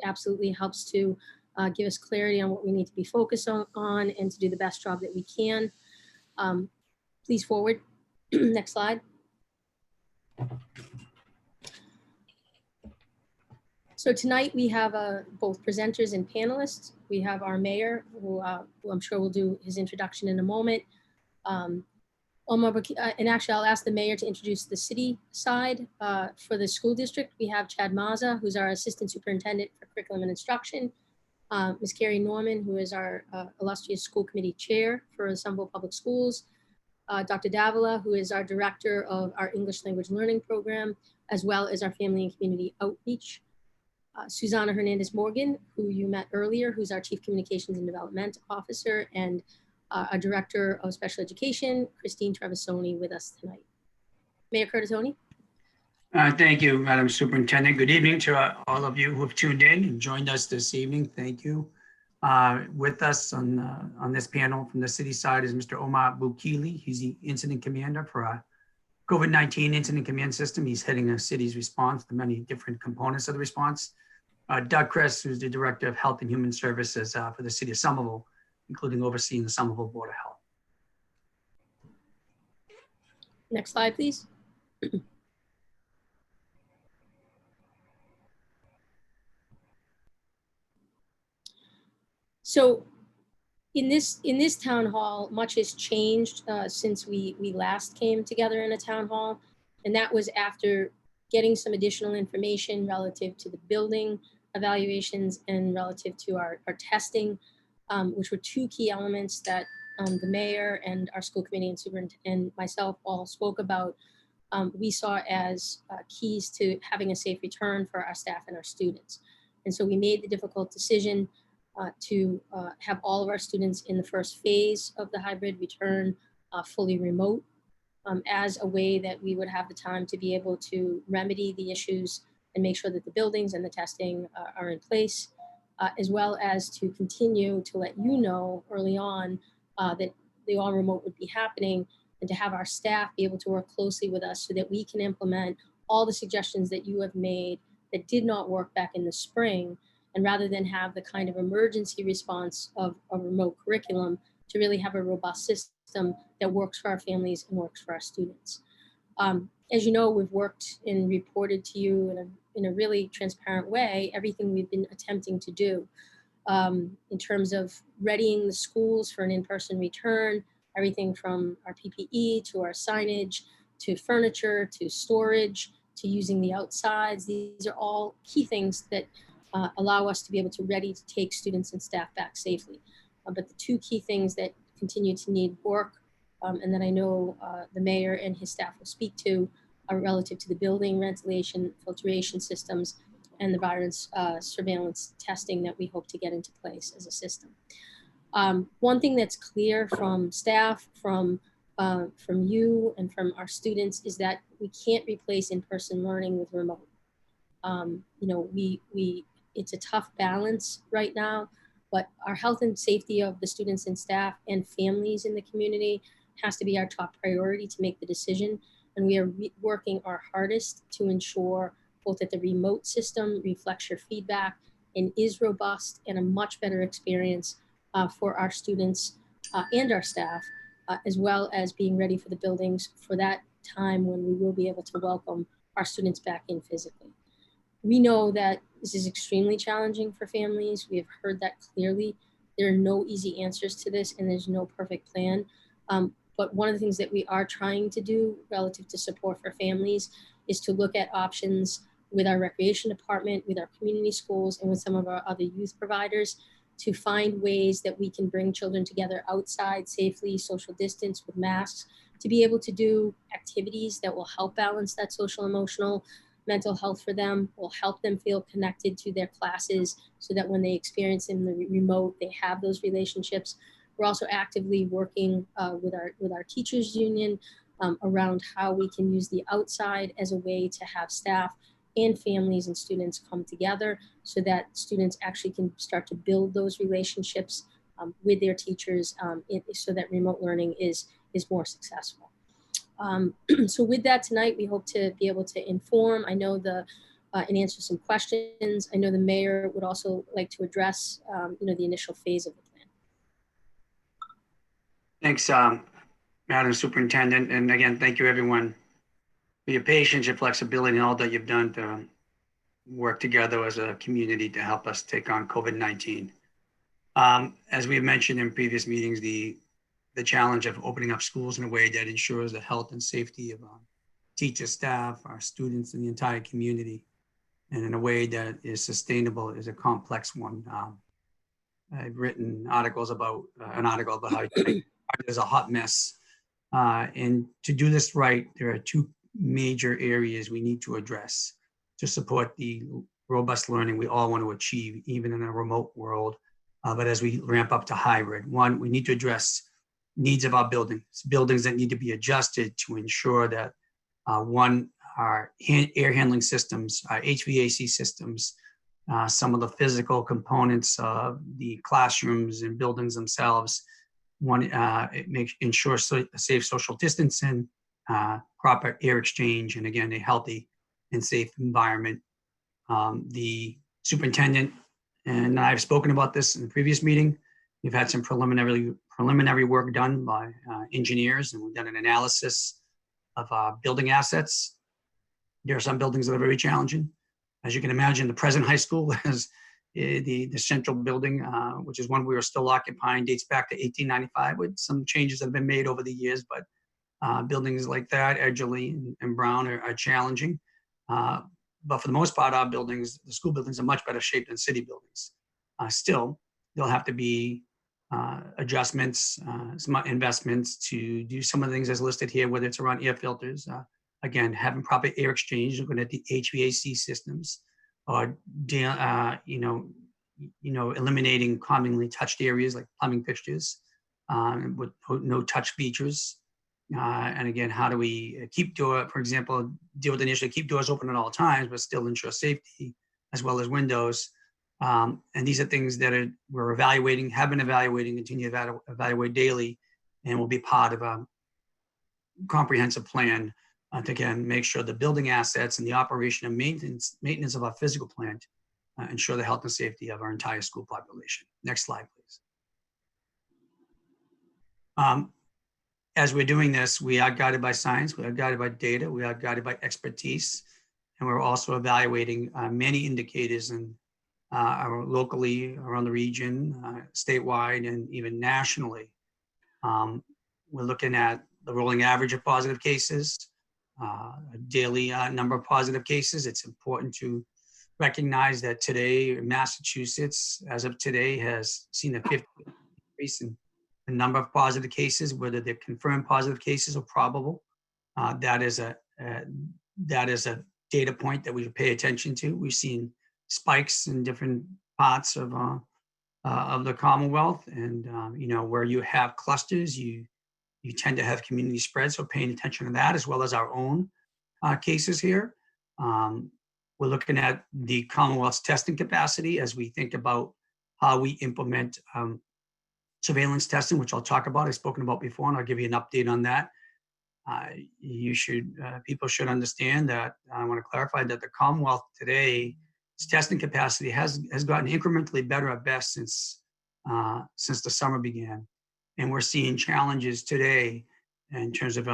absolutely helps to give us clarity on what we need to be focused on and to do the best job that we can. Please forward. Next slide. So tonight we have both presenters and panelists. We have our mayor, who I'm sure will do his introduction in a moment. And actually, I'll ask the mayor to introduce the city side. For the school district, we have Chad Maza, who's our assistant superintendent for curriculum and instruction. Ms. Carrie Norman, who is our illustrious school committee chair for Somerville Public Schools. Dr. Davila, who is our director of our English language learning program, as well as our family and community outreach. Susanna Hernandez Morgan, who you met earlier, who's our Chief Communications and Development Officer, and our Director of Special Education, Christine Trevisoni, with us tonight. Mayor Curtatone. Thank you, Madam Superintendent. Good evening to all of you who have tuned in and joined us this evening. Thank you. With us on this panel from the city side is Mr. Omar Boukili. He's the Incident Commander for our COVID-19 Incident Command System. He's heading the city's response to many different components of the response. Doug Chris, who's the Director of Health and Human Services for the city of Somerville, including overseeing the Somerville Board of Health. Next slide, please. So in this town hall, much has changed since we last came together in a town hall. And that was after getting some additional information relative to the building evaluations and relative to our testing, which were two key elements that the mayor and our school committee and superintendent and myself all spoke about. We saw as keys to having a safe return for our staff and our students. And so we made the difficult decision to have all of our students in the first phase of the hybrid return fully remote, as a way that we would have the time to be able to remedy the issues and make sure that the buildings and the testing are in place, as well as to continue to let you know early on that the all remote would be happening, and to have our staff be able to work closely with us so that we can implement all the suggestions that you have made that did not work back in the spring. And rather than have the kind of emergency response of a remote curriculum, to really have a robust system that works for our families and works for our students. As you know, we've worked and reported to you in a really transparent way everything we've been attempting to do in terms of readying the schools for an in-person return, everything from our PPE to our signage, to furniture, to storage, to using the outsides. These are all key things that allow us to be able to ready to take students and staff back safely. But the two key things that continue to need work, and that I know the mayor and his staff will speak to, are relative to the building, ventilation, filtration systems, and the virus surveillance testing that we hope to get into place as a system. One thing that's clear from staff, from you, and from our students is that we can't replace in-person learning with remote. It's a tough balance right now, but our health and safety of the students and staff and families in the community has to be our top priority to make the decision. And we are working our hardest to ensure both that the remote system reflects your feedback and is robust and a much better experience for our students and our staff, as well as being ready for the buildings for that time when we will be able to welcome our students back in physically. We know that this is extremely challenging for families. We have heard that clearly. There are no easy answers to this, and there's no perfect plan. But one of the things that we are trying to do relative to support for families is to look at options with our recreation department, with our community schools, and with some of our other youth providers to find ways that we can bring children together outside safely, social distance with masks, to be able to do activities that will help balance that social, emotional, mental health for them, will help them feel connected to their classes so that when they experience in the remote, they have those relationships. We're also actively working with our teachers union around how we can use the outside as a way to have staff and families and students come together so that students actually can start to build those relationships with their teachers so that remote learning is more successful. So with that tonight, we hope to be able to inform. I know the and answer some questions. I know the mayor would also like to address, the initial phase of the plan. Thanks, Madam Superintendent. And again, thank you everyone for your patience, your flexibility, and all that you've done to work together as a community to help us take on COVID-19. As we've mentioned in previous meetings, the challenge of opening up schools in a way that ensures the health and safety of teachers, staff, our students, and the entire community, and in a way that is sustainable, is a complex one. I've written articles about an article about how there's a hot mess. And to do this right, there are two major areas we need to address to support the robust learning we all want to achieve, even in a remote world. But as we ramp up to hybrid, one, we need to address needs of our buildings that need to be adjusted to ensure that one, our air handling systems, our HVAC systems, some of the physical components of the classrooms and buildings themselves. One, it ensures safe social distancing, proper air exchange, and again, a healthy and safe environment. The superintendent and I've spoken about this in the previous meeting. We've had some preliminary work done by engineers, and we've done an analysis of building assets. There are some buildings that are very challenging. As you can imagine, the present high school has the central building, which is one we are still occupying, dates back to 1895 with some changes that have been made over the years, but buildings like that, Edgerly and Brown, are challenging. But for the most part, our buildings, the school buildings, are much better shape than city buildings. Still, there'll have to be adjustments, some investments to do some of the things as listed here, whether it's around air filters, again, having proper air exchange, looking at the HVAC systems, or eliminating commonly touched areas like plumbing fixtures with no touch features. And again, how do we for example, deal with an issue, keep doors open at all times, but still ensure safety as well as windows. And these are things that we're evaluating, have been evaluating, continue to evaluate daily, and will be part of a comprehensive plan to again make sure the building assets and the operation and maintenance of our physical plant ensure the health and safety of our entire school population. Next slide, please. As we're doing this, we are guided by science, we are guided by data, we are guided by expertise, and we're also evaluating many indicators locally around the region, statewide, and even nationally. We're looking at the rolling average of positive cases, a daily number of positive cases. It's important to recognize that today, Massachusetts, as of today, has seen a 50% increase in the number of positive cases, whether they're confirmed positive cases or probable. That is a data point that we pay attention to. We've seen spikes in different parts of the Commonwealth, and where you have clusters, you tend to have community spread. So paying attention to that, as well as our own cases here. We're looking at the Commonwealth's testing capacity as we think about how we implement surveillance testing, which I'll talk about, I've spoken about before, and I'll give you an update on that. People should understand that. I want to clarify that the Commonwealth today, its testing capacity has gotten incrementally better at best since the summer began. And we're seeing challenges today in terms of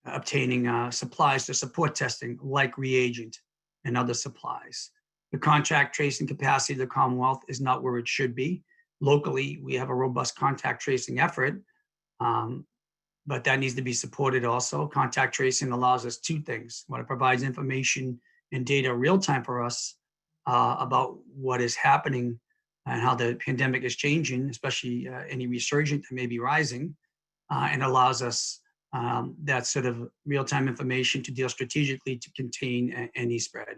obtaining supplies to support testing, like reagent and other supplies. The contact tracing capacity of the Commonwealth is not where it should be. Locally, we have a robust contact tracing effort, but that needs to be supported also. Contact tracing allows us two things. One, it provides information and data real time for us about what is happening and how the pandemic is changing, especially any resurgent that may be rising, and allows us that sort of real time information to deal strategically to contain any spread.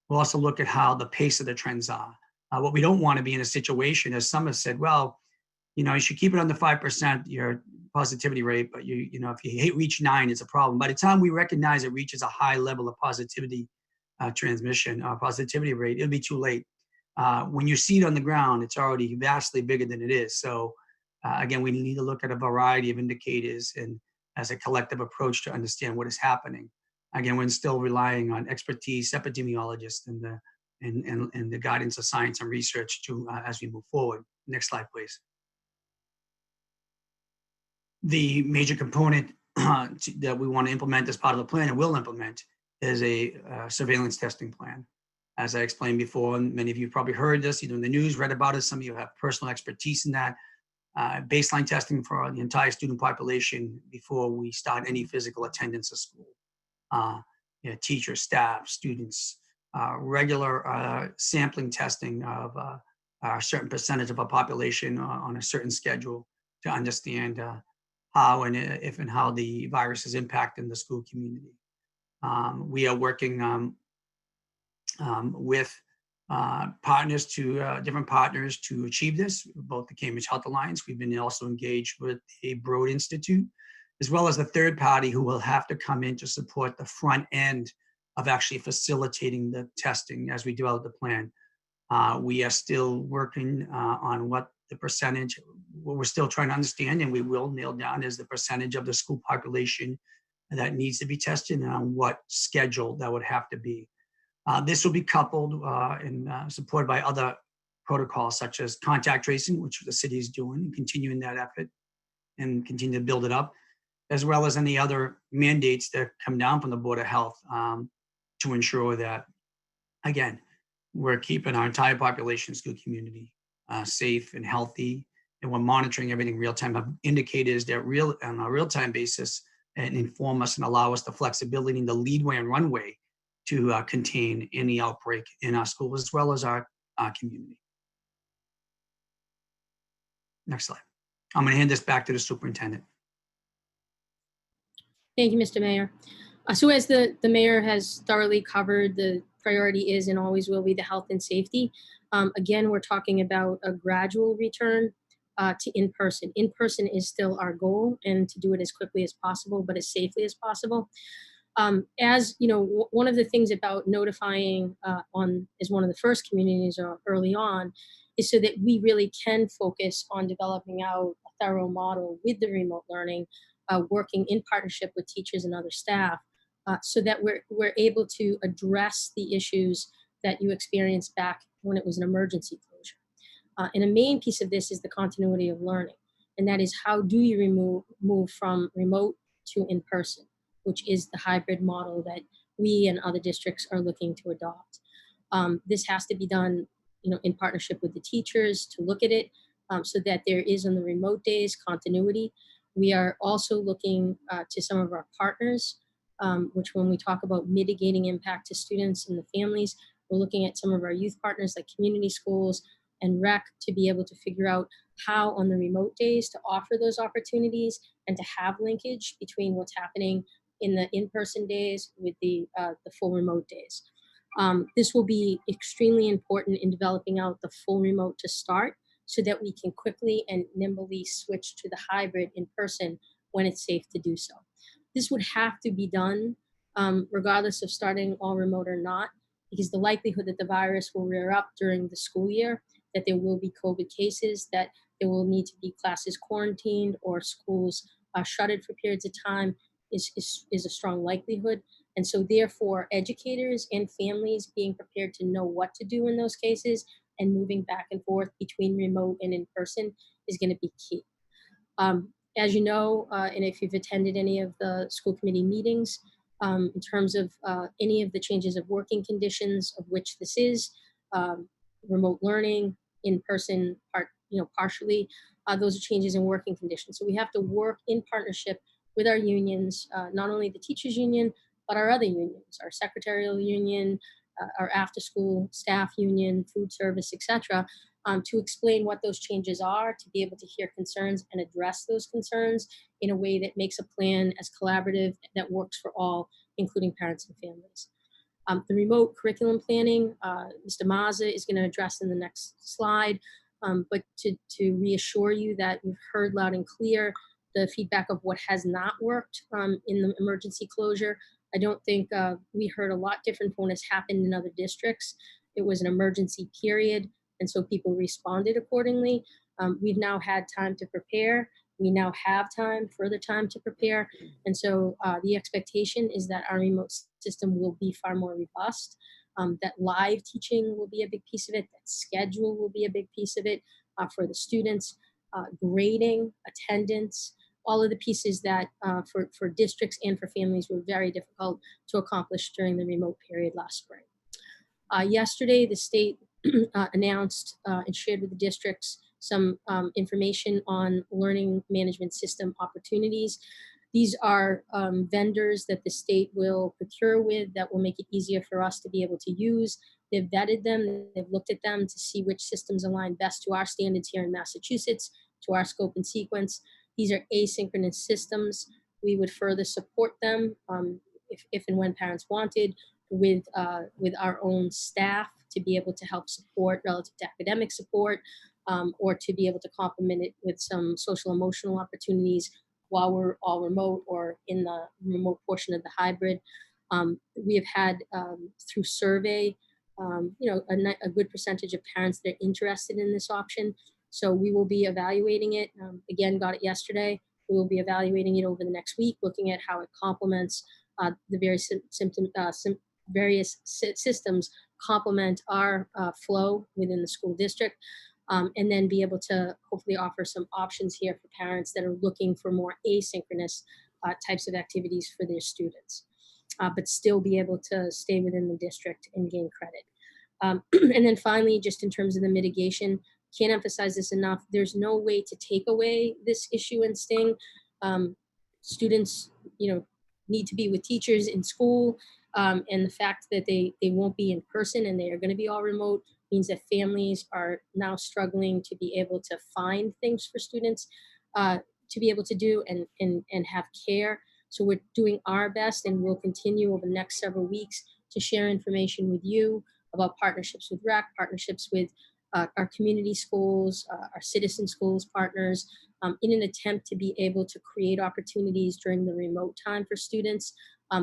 We'll also look at how the pace of the trends are. What we don't want to be in a situation, as some have said, well, you should keep it under 5%, your positivity rate, but if you reach 9, it's a problem. By the time we recognize it reaches a high level of positivity transmission, positivity rate, it'll be too late. When you see it on the ground, it's already vastly bigger than it is. So again, we need to look at a variety of indicators and as a collective approach to understand what is happening. Again, we're still relying on expertise, epidemiologists, and the guidance of science and research to as we move forward. Next slide, please. The major component that we want to implement as part of the plan and will implement is a surveillance testing plan. As I explained before, and many of you probably heard this either in the news, read about it, some of you have personal expertise in that. Baseline testing for the entire student population before we start any physical attendance of school. Teachers, staff, students, regular sampling testing of a certain percentage of a population on a certain schedule to understand how and if and how the virus is impacting the school community. We are working with partners different partners to achieve this, both the Cambridge Health Alliance. We've been also engaged with a Broad Institute, as well as a third party who will have to come in to support the front end of actually facilitating the testing as we develop the plan. We are still working on what the percentage, what we're still trying to understand, and we will nail down, is the percentage of the school population that needs to be tested and on what schedule that would have to be. This will be coupled and supported by other protocols such as contact tracing, which the city is doing and continuing that effort and continue to build it up, as well as any other mandates that come down from the Board of Health to ensure that, again, we're keeping our entire population, school community safe and healthy, and we're monitoring everything real time. Have indicators that on a real time basis and inform us and allow us the flexibility and the leadway and runway to contain any outbreak in our school as well as our community. Next slide. I'm going to hand this back to the superintendent. Thank you, Mr. Mayor. So as the mayor has thoroughly covered, the priority is and always will be the health and safety. Again, we're talking about a gradual return to in-person. In-person is still our goal, and to do it as quickly as possible, but as safely as possible. As you know, one of the things about notifying as one of the first communities early on is so that we really can focus on developing out a thorough model with the remote learning, working in partnership with teachers and other staff, so that we're able to address the issues that you experienced back when it was an emergency closure. And a main piece of this is the continuity of learning, and that is how do you move from remote to in-person, which is the hybrid model that we and other districts are looking to adopt. This has to be done, in partnership with the teachers to look at it, so that there is on the remote days continuity. We are also looking to some of our partners, which when we talk about mitigating impact to students and the families, we're looking at some of our youth partners like community schools and rec to be able to figure out how on the remote days to offer those opportunities and to have linkage between what's happening in the in-person days with the full remote days. This will be extremely important in developing out the full remote to start so that we can quickly and nimbly switch to the hybrid in person when it's safe to do so. This would have to be done regardless of starting all remote or not, because the likelihood that the virus will rear up during the school year, that there will be COVID cases, that there will need to be classes quarantined or schools shuttered for periods of time is a strong likelihood. And so therefore, educators and families being prepared to know what to do in those cases and moving back and forth between remote and in-person is going to be key. As you know, and if you've attended any of the school committee meetings, in terms of any of the changes of working conditions, of which this is, remote learning, in-person, partially, those are changes in working conditions. So we have to work in partnership with our unions, not only the teachers union, but our other unions, our secretarial union, our after-school staff union, food service, etc., to explain what those changes are, to be able to hear concerns and address those concerns in a way that makes a plan as collaborative that works for all, including parents and families. The remote curriculum planning, Mr. Mazza is going to address in the next slide, but to reassure you that we've heard loud and clear the feedback of what has not worked in the emergency closure. I don't think we heard a lot different from what has happened in other districts. It was an emergency period, and so people responded accordingly. We've now had time to prepare, We now have further time to prepare. And so the expectation is that our remote system will be far more robust, that live teaching will be a big piece of it, that schedule will be a big piece of it for the students, grading, attendance, all of the pieces that for districts and for families were very difficult to accomplish during the remote period last spring. Yesterday, the state announced and shared with the districts some information on learning management system opportunities. These are vendors that the state will procure with that will make it easier for us to be able to use. They've vetted them, they've looked at them to see which systems align best to our standards here in Massachusetts, to our scope and sequence. These are asynchronous systems. We would further support them if and when parents wanted with our own staff to be able to help support relative to academic support, or to be able to complement it with some social emotional opportunities while we're all remote or in the remote portion of the hybrid. We have had through survey, a good percentage of parents that are interested in this option. So we will be evaluating it. Again, got it yesterday. We will be evaluating it over the next week, looking at how it complements the various systems complement our flow within the school district, and then be able to hopefully offer some options here for parents that are looking for more asynchronous types of activities for their students, but still be able to stay within the district and gain credit. And then finally, just in terms of the mitigation, can't emphasize this enough, there's no way to take away this issue and sting. Students, need to be with teachers in school, and the fact that they won't be in person and they are going to be all remote means that families are now struggling to be able to find things for students to be able to do and have care. So we're doing our best, and we'll continue over the next several weeks to share information with you about partnerships with REC, partnerships with our community schools, our citizen schools partners, in an attempt to be able to create opportunities during the remote time for students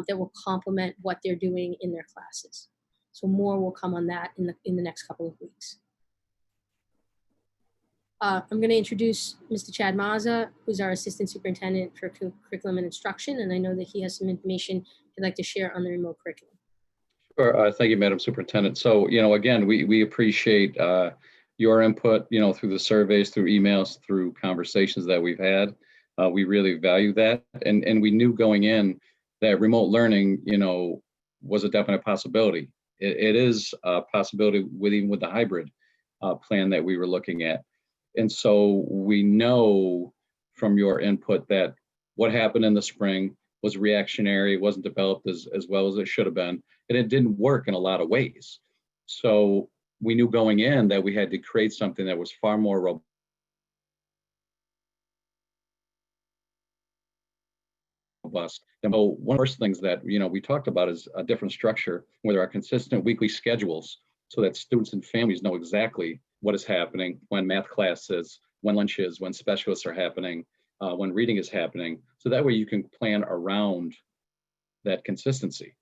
that will complement what they're doing in their classes. So more will come on that in the next couple of weeks. I'm going to introduce Mr. Chad Mazza, who's our Assistant Superintendent for Curriculum and Instruction, and I know that he has some information he'd like to share on the remote curriculum. Sure. Thank you, Madam Superintendent. So, again, we appreciate your input, through the surveys, through emails, through conversations that we've had. We really value that. And we knew going in that remote learning, was a definite possibility. It is a possibility even with the hybrid plan that we were looking at. And so we know from your input that what happened in the spring was reactionary, it wasn't developed as well as it should have been, and it didn't work in a lot of ways. So we knew going in that we had to create something that was far more robust. And so one of the first things that we talked about is a different structure where there are consistent weekly schedules so that students and families know exactly what is happening, when math class is, when lunch is, when specialists are happening, when reading is happening. So that way you can plan around that consistency.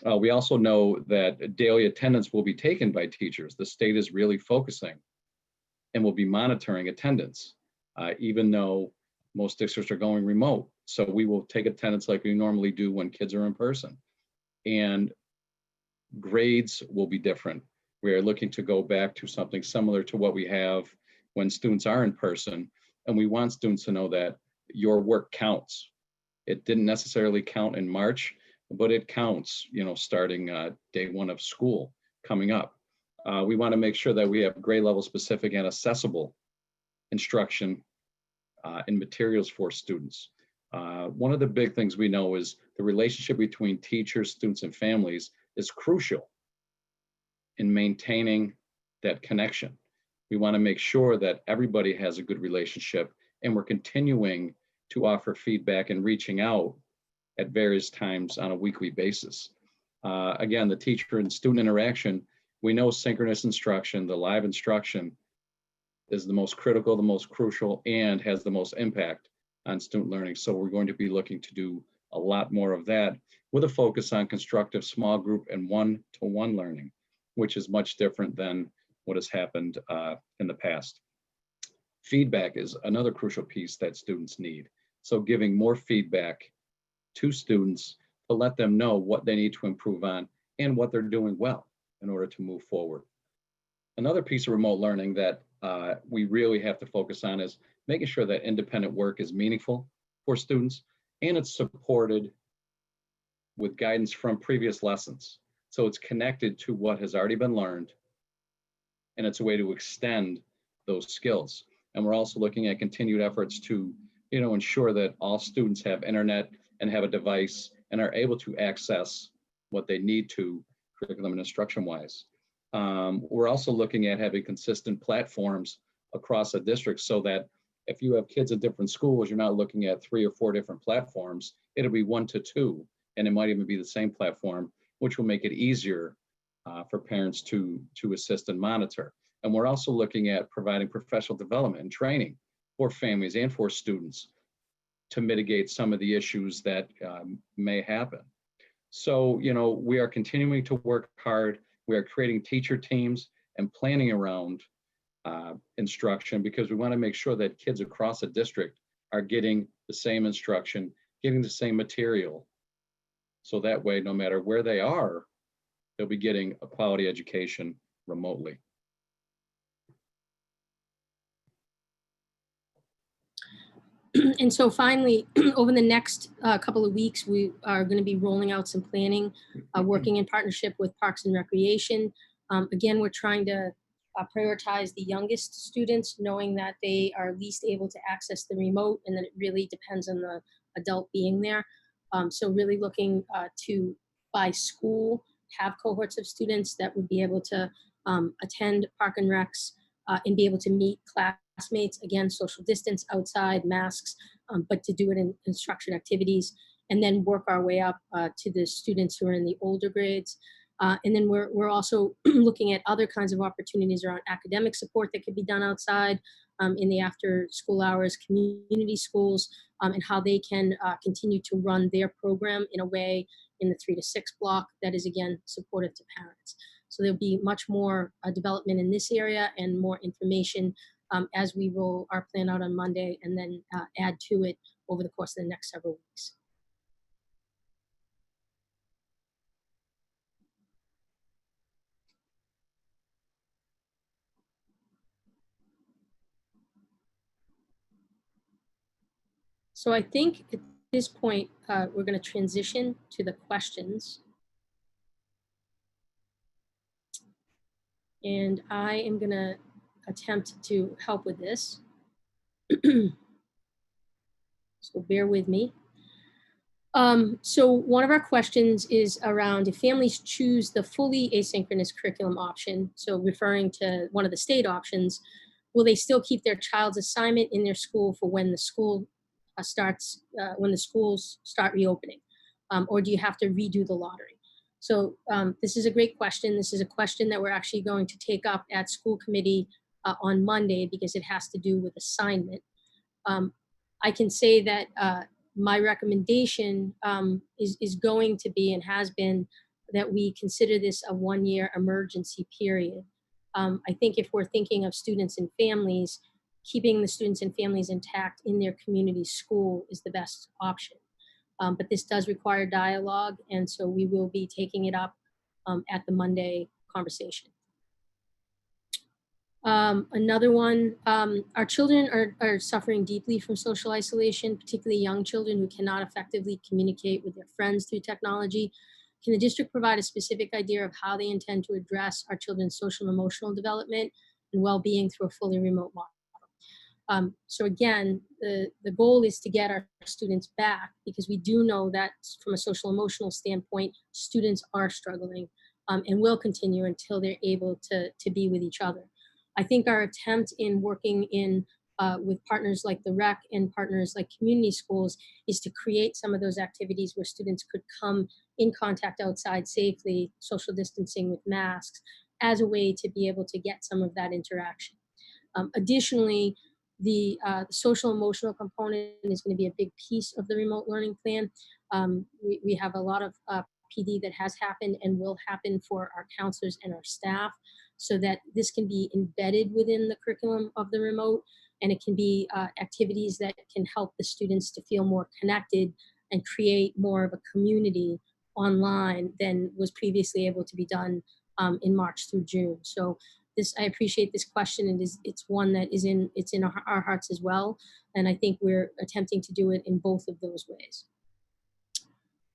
We also know that daily attendance will be taken by teachers. The state is really focusing and will be monitoring attendance, even though most districts are going remote. So we will take attendance like we normally do when kids are in person. And grades will be different. We are looking to go back to something similar to what we have when students are in person. And we want students to know that your work counts. It didn't necessarily count in March, but it counts, starting day one of school coming up. We want to make sure that we have grade level specific and accessible instruction and materials for students. One of the big things we know is the relationship between teachers, students, and families is crucial in maintaining that connection. We want to make sure that everybody has a good relationship, and we're continuing to offer feedback and reaching out at various times on a weekly basis. Again, the teacher and student interaction, we know synchronous instruction, the live instruction, is the most critical, the most crucial, and has the most impact on student learning. So we're going to be looking to do a lot more of that with a focus on constructive small group and one-to-one learning, which is much different than what has happened in the past. Feedback is another crucial piece that students need. So giving more feedback to students to let them know what they need to improve on and what they're doing well in order to move forward. Another piece of remote learning that we really have to focus on is making sure that independent work is meaningful for students and it's supported with guidance from previous lessons. So it's connected to what has already been learned and it's a way to extend those skills. And we're also looking at continued efforts to, ensure that all students have internet and have a device and are able to access what they need to curriculum and instruction wise. We're also looking at having consistent platforms across a district so that if you have kids at different schools, you're not looking at 3 or 4 different platforms. It'll be 1 to 2, and it might even be the same platform, which will make it easier for parents to assist and monitor. And we're also looking at providing professional development and training for families and for students to mitigate some of the issues that may happen. So, we are continuing to work hard. We are creating teacher teams and planning around instruction because we want to make sure that kids across the district are getting the same instruction, getting the same material. So that way, no matter where they are, they'll be getting a quality education remotely. And so finally, over the next couple of weeks, we are going to be rolling out some planning, working in partnership with Parks and Recreation. Again, we're trying to prioritize the youngest students, knowing that they are least able to access the remote, and then it really depends on the adult being there. So really looking to, by school, have cohorts of students that would be able to attend Park and Recs and be able to meet classmates, again, social distance outside, masks, but to do it in structured activities, and then work our way up to the students who are in the older grades. And then we're also looking at other kinds of opportunities around academic support that could be done outside in the after school hours, community schools, and how they can continue to run their program in a way in the 3 to 6 block that is, again, supportive to parents. So there'll be much more development in this area and more information as we roll our plan out on Monday and then add to it over the course of the next several weeks. So I think at this point, we're going to transition to the questions. And I am going to attempt to help with this. So bear with me. So one of our questions is around if families choose the fully asynchronous curriculum option, so referring to one of the state options, will they still keep their child's assignment in their school for when the school when the schools start reopening? Or do you have to redo the lottery? So this is a great question. This is a question that we're actually going to take up at school committee on Monday because it has to do with assignment. I can say that my recommendation is going to be and has been that we consider this a 1-year emergency period. I think if we're thinking of students and families, keeping the students and families intact in their community school is the best option. But this does require dialogue, and so we will be taking it up at the Monday conversation. Another one, our children are suffering deeply from social isolation, particularly young children who cannot effectively communicate with their friends through technology. Can the district provide a specific idea of how they intend to address our children's social and emotional development and well-being through a fully remote model? So again, the goal is to get our students back because we do know that from a social emotional standpoint, students are struggling and will continue until they're able to be with each other. I think our attempt in working with partners like the rec and partners like community schools is to create some of those activities where students could come in contact outside safely, social distancing with masks, as a way to be able to get some of that interaction. Additionally, the social emotional component is going to be a big piece of the remote learning plan. We have a lot of PD that has happened and will happen for our counselors and our staff so that this can be embedded within the curriculum of the remote. And it can be activities that can help the students to feel more connected and create more of a community online than was previously able to be done in March through June. So I appreciate this question, and it's one that it's in our hearts as well. And I think we're attempting to do it in both of those ways.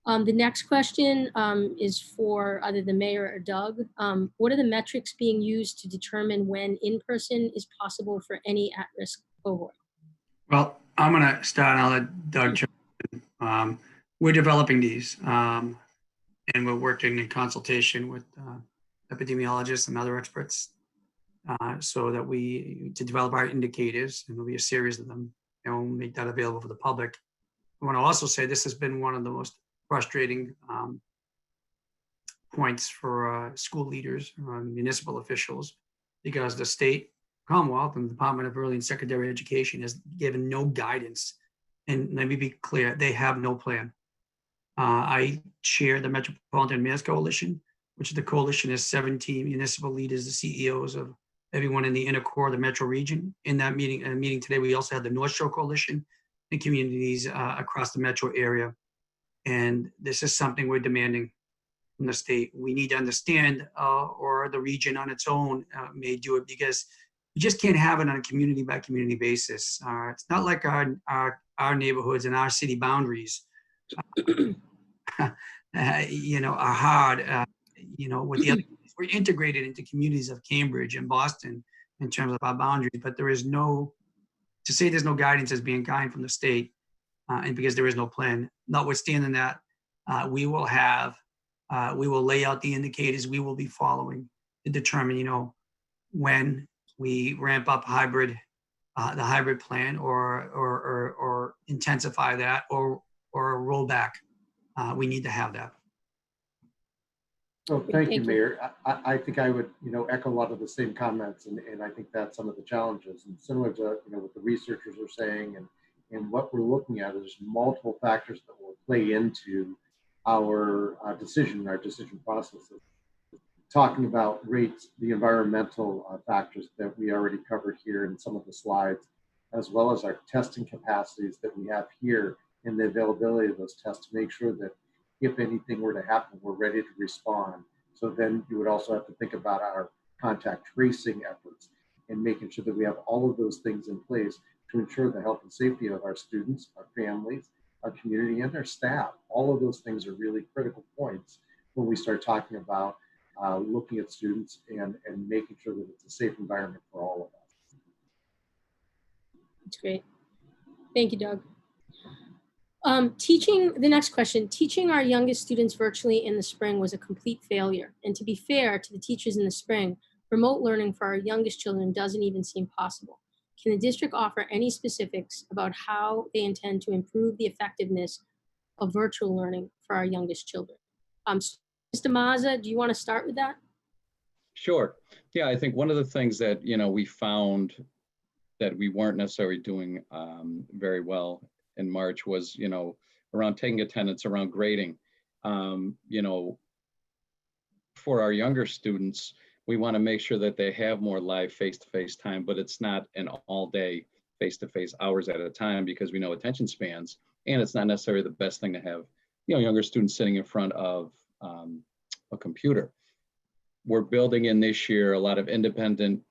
The next question is for either the mayor or Doug. What are the metrics being used to determine when in-person is possible for any at-risk cohort? Well, I'm going to start and I'll let Doug chime in. We're developing these and we're working in consultation with epidemiologists and other experts so that to develop our indicators, and there'll be a series of them, and we'll make that available for the public. I want to also say this has been one of the most frustrating points for school leaders, municipal officials, because the state, Commonwealth, and the Department of Early and Secondary Education has given no guidance. And let me be clear, they have no plan. I chair the Metropolitan Mayors Coalition, which the coalition is 17 municipal leaders, the CEOs of everyone in the inner core of the metro region. In that meeting today, we also had the North Shore Coalition and communities across the metro area. And this is something we're demanding from the state. We need to understand, or the region on its own may do it, because you just can't have it on a community by community basis. It's not like our neighborhoods and our city boundaries, are hard. With the other, we're integrated into communities of Cambridge and Boston in terms of our boundaries, but to say there's no guidance is being kind from the state, and because there is no plan. Notwithstanding that, we will lay out the indicators we will be following to determine, when we ramp up the hybrid plan, or intensify that, or roll back. We need to have that. So thank you, Mayor. I think I would, echo a lot of the same comments, and I think that's some of the challenges. And similar to, what the researchers are saying, and what we're looking at is multiple factors that will play into our decision processes. Talking about rates, the environmental factors that we already covered here in some of the slides, as well as our testing capacities that we have here and the availability of those tests to make sure that if anything were to happen, we're ready to respond. So then you would also have to think about our contact tracing efforts and making sure that we have all of those things in place to ensure the health and safety of our students, our families, our community, and our staff. All of those things are really critical points when we start talking about looking at students and making sure that it's a safe environment for all of us. That's great. Thank you, Doug. The next question, teaching our youngest students virtually in the spring was a complete failure. And to be fair to the teachers in the spring, remote learning for our youngest children doesn't even seem possible. Can the district offer any specifics about how they intend to improve the effectiveness of virtual learning for our youngest children? Mr. Mazza, do you want to start with that? Sure. Yeah, I think one of the things that, we found that we weren't necessarily doing very well in March was, around taking attendance, around grading. For our younger students, we want to make sure that they have more live face-to-face time, but it's not an all-day face-to-face hours at a time, because we know attention spans, and it's not necessarily the best thing to have, younger students sitting in front of a computer. We're building in this year a lot of independent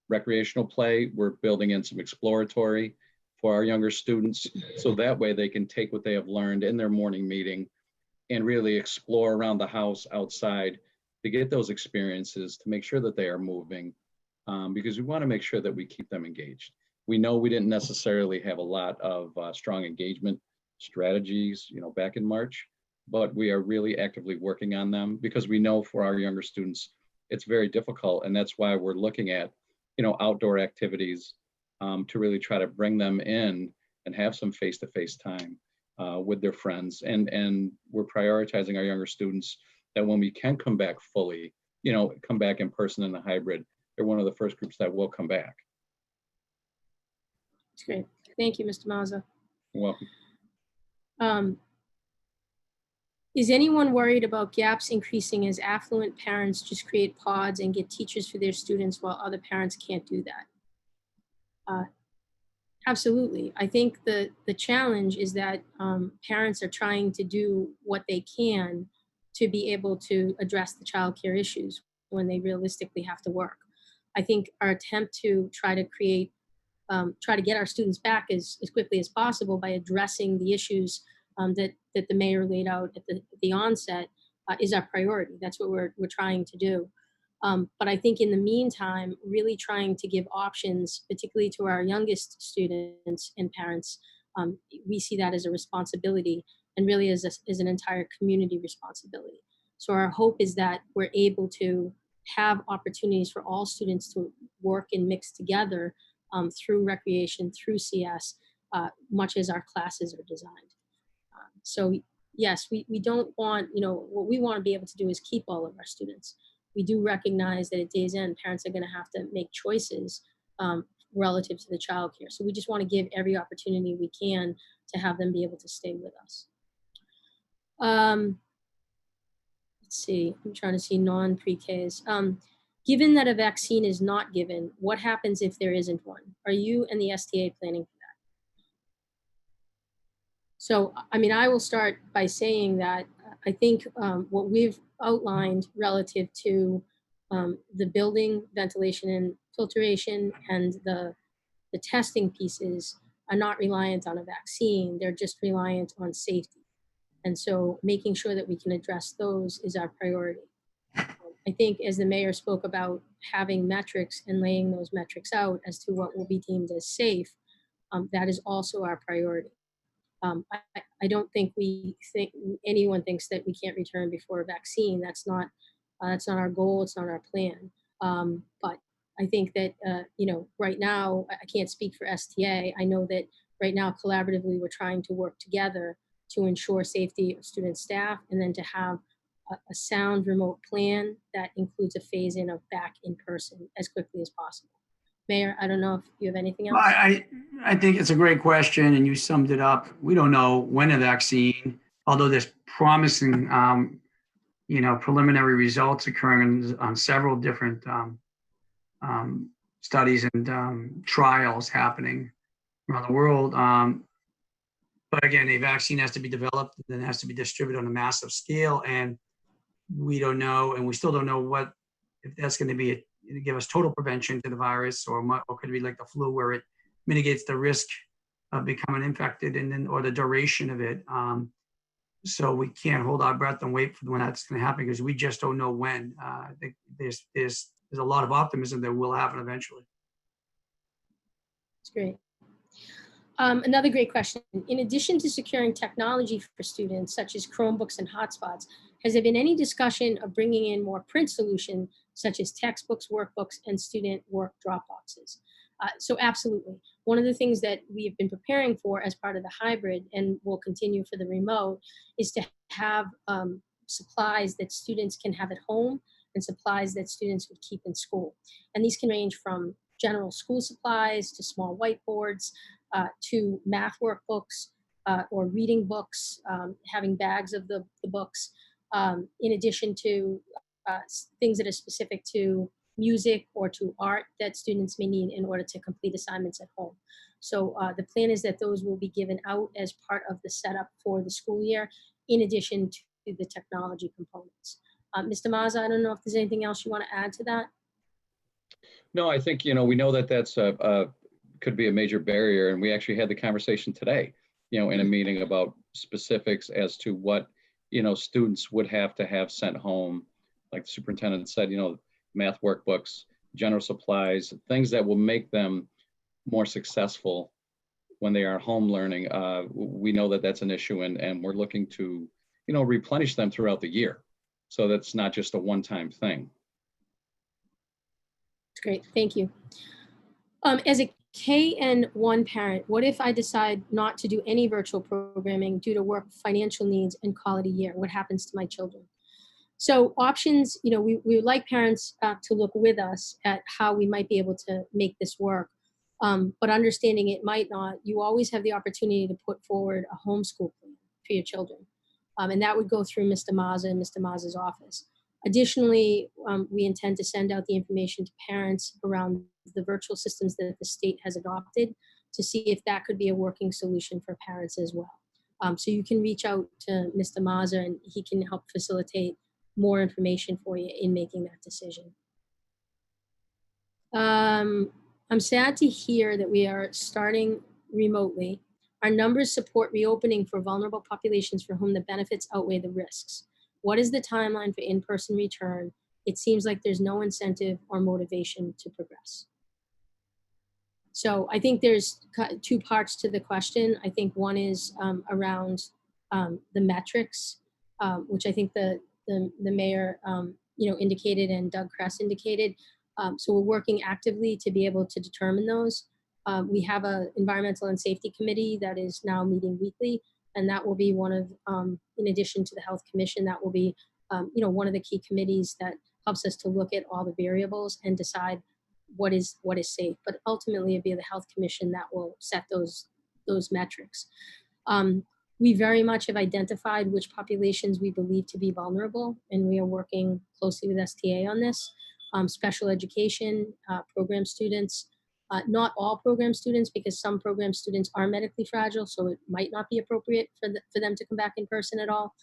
recreational play. We're building in some exploratory for our younger students, so that way they can take what they have learned in their morning meeting and really explore around the house, outside, to get those experiences, to make sure that they are moving, because we want to make sure that we keep them engaged. We know we didn't necessarily have a lot of strong engagement strategies, back in March, but we are really actively working on them, because we know for our younger students, it's very difficult. And that's why we're looking at, outdoor activities to really try to bring them in and have some face-to-face time with their friends. And we're prioritizing our younger students that when we can come back fully, come back in person in the hybrid, they're one of the first groups that will come back. That's great. Thank you, Mr. Mazza. You're welcome. Is anyone worried about gaps increasing as affluent parents just create pods and get teachers for their students while other parents can't do that? Absolutely. I think the challenge is that parents are trying to do what they can to be able to address the childcare issues when they realistically have to work. I think our attempt to try to get our students back as quickly as possible by addressing the issues that the mayor laid out at the onset is our priority. That's what we're trying to do. But I think in the meantime, really trying to give options, particularly to our youngest students and parents, we see that as a responsibility and really as an entire community responsibility. So our hope is that we're able to have opportunities for all students to work and mix together through recreation, through CS, much as our classes are designed. So yes, we don't want, what we want to be able to do is keep all of our students. We do recognize that at day's end, parents are going to have to make choices relative to the childcare. So we just want to give every opportunity we can to have them be able to stay with us. Let's see, I'm trying to see non-pre-Ks. Given that a vaccine is not given, what happens if there isn't one? Are you and the STA planning for that? So, I mean, I will start by saying that I think what we've outlined relative to the building, ventilation and filtration and the testing pieces are not reliant on a vaccine. They're just reliant on safety. And so making sure that we can address those is our priority. I think as the mayor spoke about having metrics and laying those metrics out as to what will be deemed as safe, that is also our priority. I don't think anyone thinks that we can't return before a vaccine. That's not our goal. It's not our plan. But I think that right now I can't speak for STA. I know that right now collaboratively we're trying to work together to ensure safety of student staff, and then to have a sound remote plan that includes a phase in of back in person as quickly as possible. Mayor, I don't know if you have anything else. I think it's a great question, and you summed it up. We don't know when a vaccine, although there's promising, preliminary results occurring on several different studies and trials happening around the world. But again, a vaccine has to be developed, and then has to be distributed on a massive scale, and we don't know, and we still don't know if that's going to be give us total prevention to the virus, or could it be like the flu, where it mitigates the risk of becoming infected, or the duration of it. So we can't hold our breath and wait for when that's going to happen, because we just don't know when. I think there's a lot of optimism that will happen eventually. That's great. Another great question. In addition to securing technology for students, such as Chromebooks and hotspots, has there been any discussion of bringing in more print solutions, such as textbooks, workbooks, and student work drop boxes? So absolutely. One of the things that we have been preparing for as part of the hybrid, and will continue for the remote, is to have supplies that students can have at home and supplies that students would keep in school. And these can range from general school supplies to small whiteboards, to math workbooks or reading books, having bags of the books, in addition to things that are specific to music or to art that students may need in order to complete assignments at home. So the plan is that those will be given out as part of the setup for the school year, in addition to the technology components. Mr. Mazza, I don't know if there's anything else you want to add to that? No, I think, we know that that's could be a major barrier. And we actually had the conversation today, in a meeting about specifics as to what, students would have to have sent home. Like the superintendent said, math workbooks, general supplies, things that will make them more successful when they are home learning. We know that that's an issue, and we're looking to, replenish them throughout the year. So that's not just a one-time thing. Great, thank you. As a KN1 parent, what if I decide not to do any virtual programming due to work, financial needs, and call it a year? What happens to my children? So options, we would like parents to look with us at how we might be able to make this work. But understanding it might not, you always have the opportunity to put forward a homeschool plan for your children. And that would go through Mr. Mazza and Mr. Mazza's office. Additionally, we intend to send out the information to parents around the virtual systems that the state has adopted to see if that could be a working solution for parents as well. So you can reach out to Mr. Mazza and he can help facilitate more information for you in making that decision. I'm sad to hear that we are starting remotely. Our numbers support reopening for vulnerable populations for whom the benefits outweigh the risks. What is the timeline for in-person return? It seems like there's no incentive or motivation to progress. So I think there's two parts to the question. I think one is around the metrics, which I think the mayor indicated and Doug Kress indicated. So we're working actively to be able to determine those. We have an environmental and safety committee that is now meeting weekly, and that will be one of, in addition to the health commission, that will be, one of the key committees that helps us to look at all the variables and decide what is safe. But ultimately, it'll be the health commission that will set those metrics. We very much have identified which populations we believe to be vulnerable, and we are working closely with STA on this. Special education, program students, not all program students, because some program students are medically fragile, so it might not be appropriate for them to come back in person at all.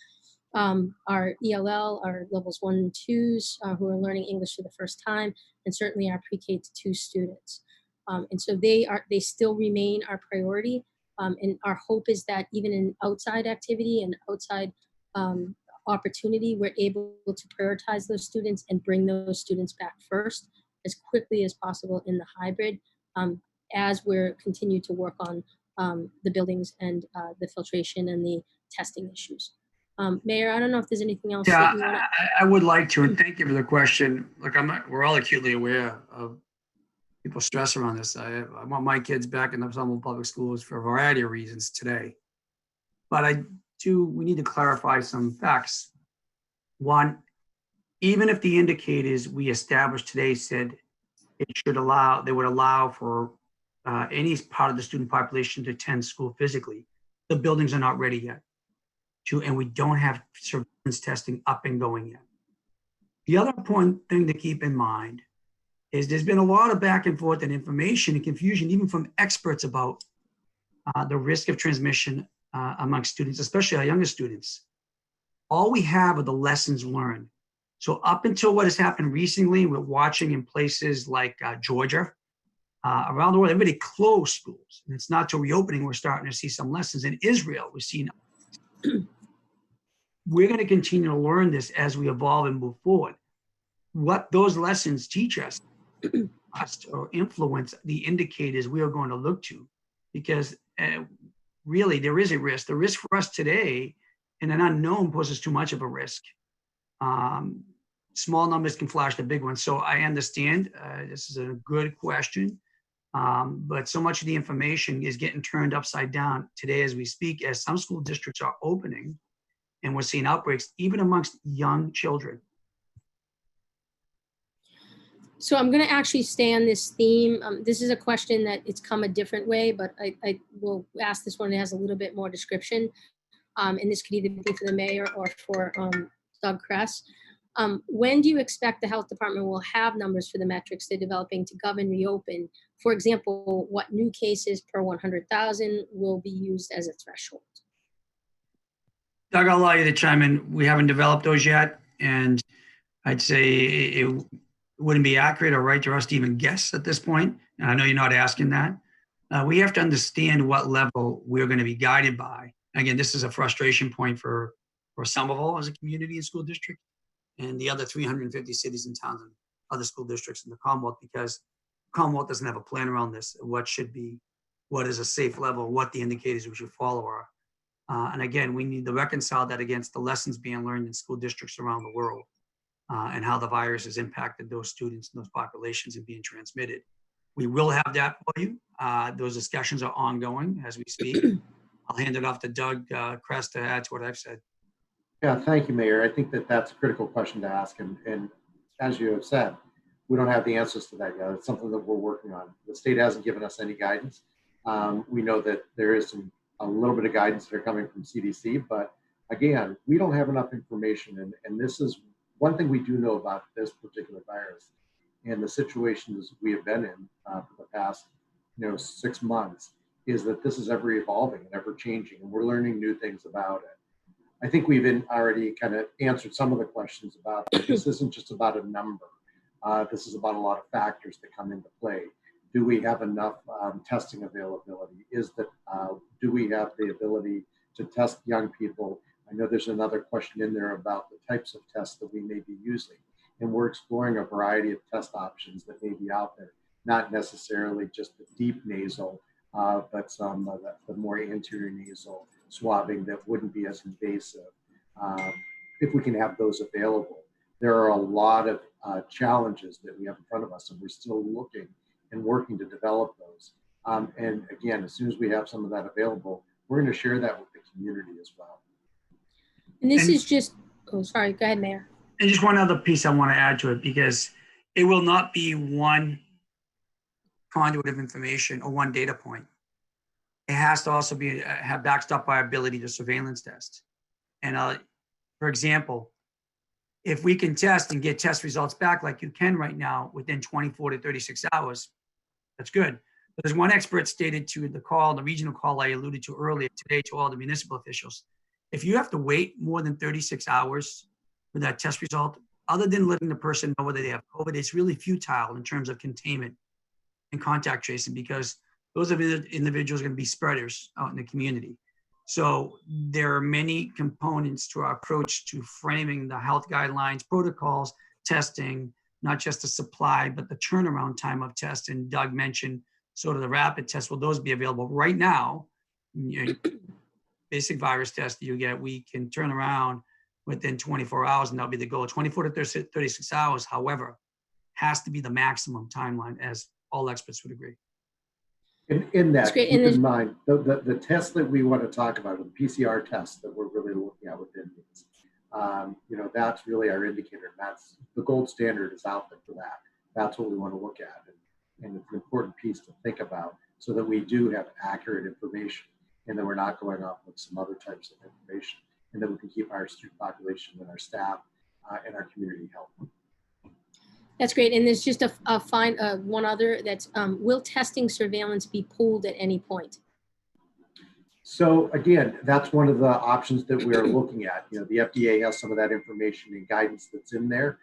Our ELL, our levels 1 and 2s who are learning English for the first time, and certainly our pre-K to 2 students. And so they still remain our priority. And our hope is that even in outside activity and outside opportunity, we're able to prioritize those students and bring those students back first as quickly as possible in the hybrid, as we're continue to work on the buildings and the filtration and the testing issues. Mayor, I don't know if there's anything else. Yeah, that you wanna... I would like to, and thank you for the question. Look, we're all acutely aware of people's stress around this. I want my kids back in the Somerville Public Schools for a variety of reasons today. But we need to clarify some facts. One, even if the indicators we established today said they would allow for any part of the student population to attend school physically, the buildings are not ready yet. And we don't have surveillance testing up and going yet. The other important thing to keep in mind is there's been a lot of back and forth and information and confusion, even from experts, about the risk of transmission among students, especially our youngest students. All we have are the lessons learned. So up until what has happened recently, we're watching in places like Georgia, around the world, everybody closed schools. And it's not till reopening we're starting to see some lessons. In Israel, we've seen. We're going to continue to learn this as we evolve and move forward. What those lessons teach us or influence the indicators we are going to look to, because really there is a risk. The risk for us today and an unknown poses too much of a risk. Small numbers can flash the big ones. So I understand this is a good question, but so much of the information is getting turned upside down today as we speak, as some school districts are opening and we're seeing outbreaks even amongst young children. So I'm going to actually stay on this theme. This is a question that it's come a different way, but I will ask this one that has a little bit more description. And this could either be for the mayor or for Doug Kress. When do you expect the health department will have numbers for the metrics they're developing to govern reopen? For example, what new cases per 100,000 will be used as a threshold? Doug, I'll allow you to chime in. We haven't developed those yet. And I'd say it wouldn't be accurate or right for us to even guess at this point. And I know you're not asking that. We have to understand what level we're going to be guided by. Again, this is a frustration point for Somerville as a community and school district, and the other 350 cities and towns and other school districts in the Commonwealth, because Commonwealth doesn't have a plan around this. What is a safe level, what the indicators we should follow are. And again, we need to reconcile that against the lessons being learned in school districts around the world and how the virus has impacted those students and those populations and being transmitted. We will have that for you. Those discussions are ongoing as we speak. I'll hand it off to Doug Kress to add to what I've said. Yeah, thank you, Mayor. I think that that's a critical question to ask. And as you have said, we don't have the answers to that yet. It's something that we're working on. The state hasn't given us any guidance. We know that there is a little bit of guidance that are coming from CDC, but again, we don't have enough information. And this is one thing we do know about this particular virus and the situations we have been in for the past 6 months is that this is ever evolving and ever changing, and we're learning new things about it. I think we've already kind of answered some of the questions about this isn't just about a number. This is about a lot of factors that come into play. Do we have enough testing availability? Do we have the ability to test young people? I know there's another question in there about the types of tests that we may be using. And we're exploring a variety of test options that may be out there, not necessarily just the deep nasal, but some of the more anterior nasal swabbing that wouldn't be as invasive. If we can have those available. There are a lot of challenges that we have in front of us, and we're still looking and working to develop those. And again, as soon as we have some of that available, we're going to share that with the community as well. And this And- is just, oh, sorry, go ahead, Mayor. And just one other piece I want to add to it, because it will not be one conduit of information or one data point. It has to also be have backed up by our ability to surveillance test. And for example, if we can test and get test results back like you can right now within 24 to 36 hours, that's good. But as one expert stated to the regional call I alluded to earlier today to all the municipal officials, if you have to wait more than 36 hours for that test result, other than letting the person know whether they have COVID, it's really futile in terms of containment and contact tracing, because those individuals are going to be spreaders out in the community. So there are many components to our approach to framing the health guidelines, protocols, testing, not just the supply, but the turnaround time of tests. And Doug mentioned sort of the rapid tests. Will those be available right now? Basic virus test that you get, we can turn around within 24 hours, and that'll be the goal. 24 to 36 hours, however, has to be the maximum timeline, as all experts would agree. In that, That's great. keep And in mind, the tests that we want to talk about are the PCR tests that we're really looking at within these. That's really our indicator. That's the gold standard is out there for that. That's what we want to look at. And it's an important piece to think about so that we do have accurate information and that we're not going off with some other types of information, and that we can keep our student population and our staff and our community healthy. That's great. And there's just one other that's, will testing surveillance be pooled at any point? So again, that's one of the options that we're looking at. The FDA has some of that information and guidance that's in there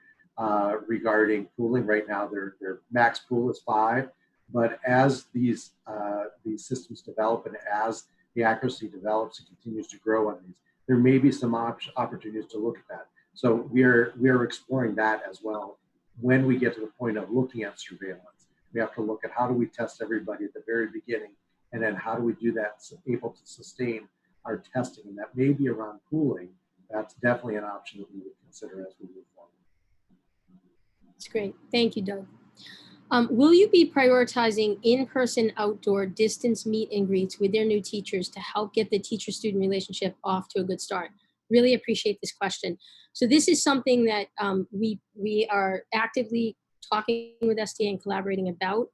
regarding pooling. Right now, their max pool is 5, but as these systems develop and as the accuracy develops and continues to grow on these, there may be some opportunities to look at that. So we're exploring that as well. When we get to the point of looking at surveillance, we have to look at how do we test everybody at the very beginning, and then how do we do that able to sustain our testing, and that may be around pooling. That's definitely an option that we would consider as we move forward. That's great. Thank you, Doug. Will you be prioritizing in-person outdoor distance meet and greets with their new teachers to help get the teacher-student relationship off to a good start? Really appreciate this question. So this is something that we are actively talking with STA and collaborating about.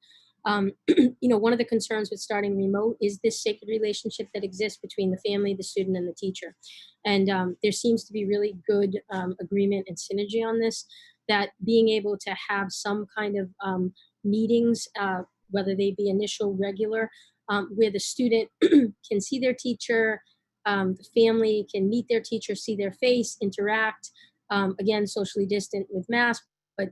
One of the concerns with starting remote is this sacred relationship that exists between the family, the student, and the teacher. And there seems to be really good agreement and synergy on this, that being able to have some kind of meetings, whether they be initial, regular, where the student can see their teacher, the family can meet their teacher, see their face, interact, again, socially distant with masks, but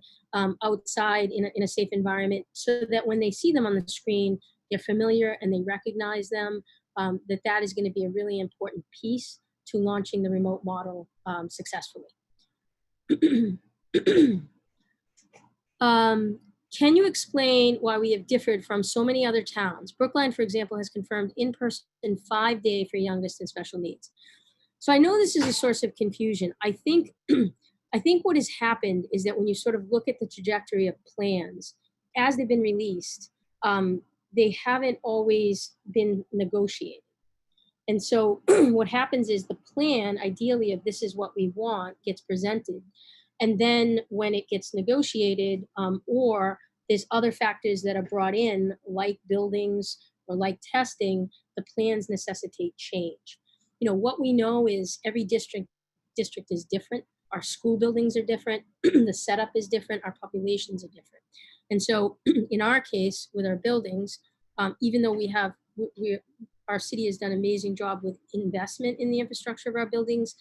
outside in a safe environment, so that when they see them on the screen, they're familiar and they recognize them, that is going to be a really important piece to launching the remote model successfully. Can you explain why we have differed from so many other towns? Brookline, for example, has confirmed in-person 5-day for youngest and special needs. So I know this is a source of confusion. I think what has happened is that when you sort of look at the trajectory of plans as they've been released, they haven't always been negotiated. And so what happens is the plan, ideally, of this is what we want, gets presented. And then when it gets negotiated, or there's other factors that are brought in, like buildings or like testing, the plans necessitate change. What we know is every district is different. Our school buildings are different. The setup is different. Our populations are different. And so in our case, with our buildings, even though we have our city has done an amazing job with investment in the infrastructure of our buildings.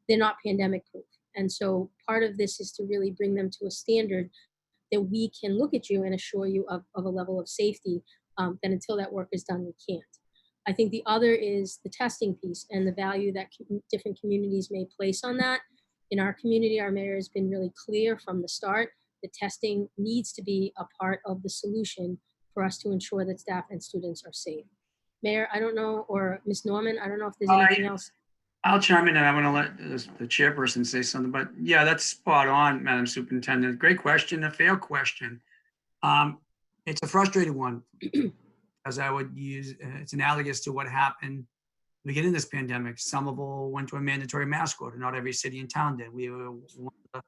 They're not pandemic proof. And so part of this is to really bring them to a standard that we can look at you and assure you of a level of safety, that until that work is done, we can't. I think the other is the testing piece and the value that different communities may place on that. In our community, our mayor has been really clear from the start that testing needs to be a part of the solution for us to ensure that staff and students are safe. Mayor, I don't know, or Ms. Norman, I don't know if there's anything else. I'll chime in and I want to let the chairperson say something, but yeah, that's spot on, Madam Superintendent. Great question, a fair question. It's a frustrating one, as I would use, it's analogous to what happened beginning of this pandemic. Somerville went to a mandatory mask order. Not every city and town did. We were one of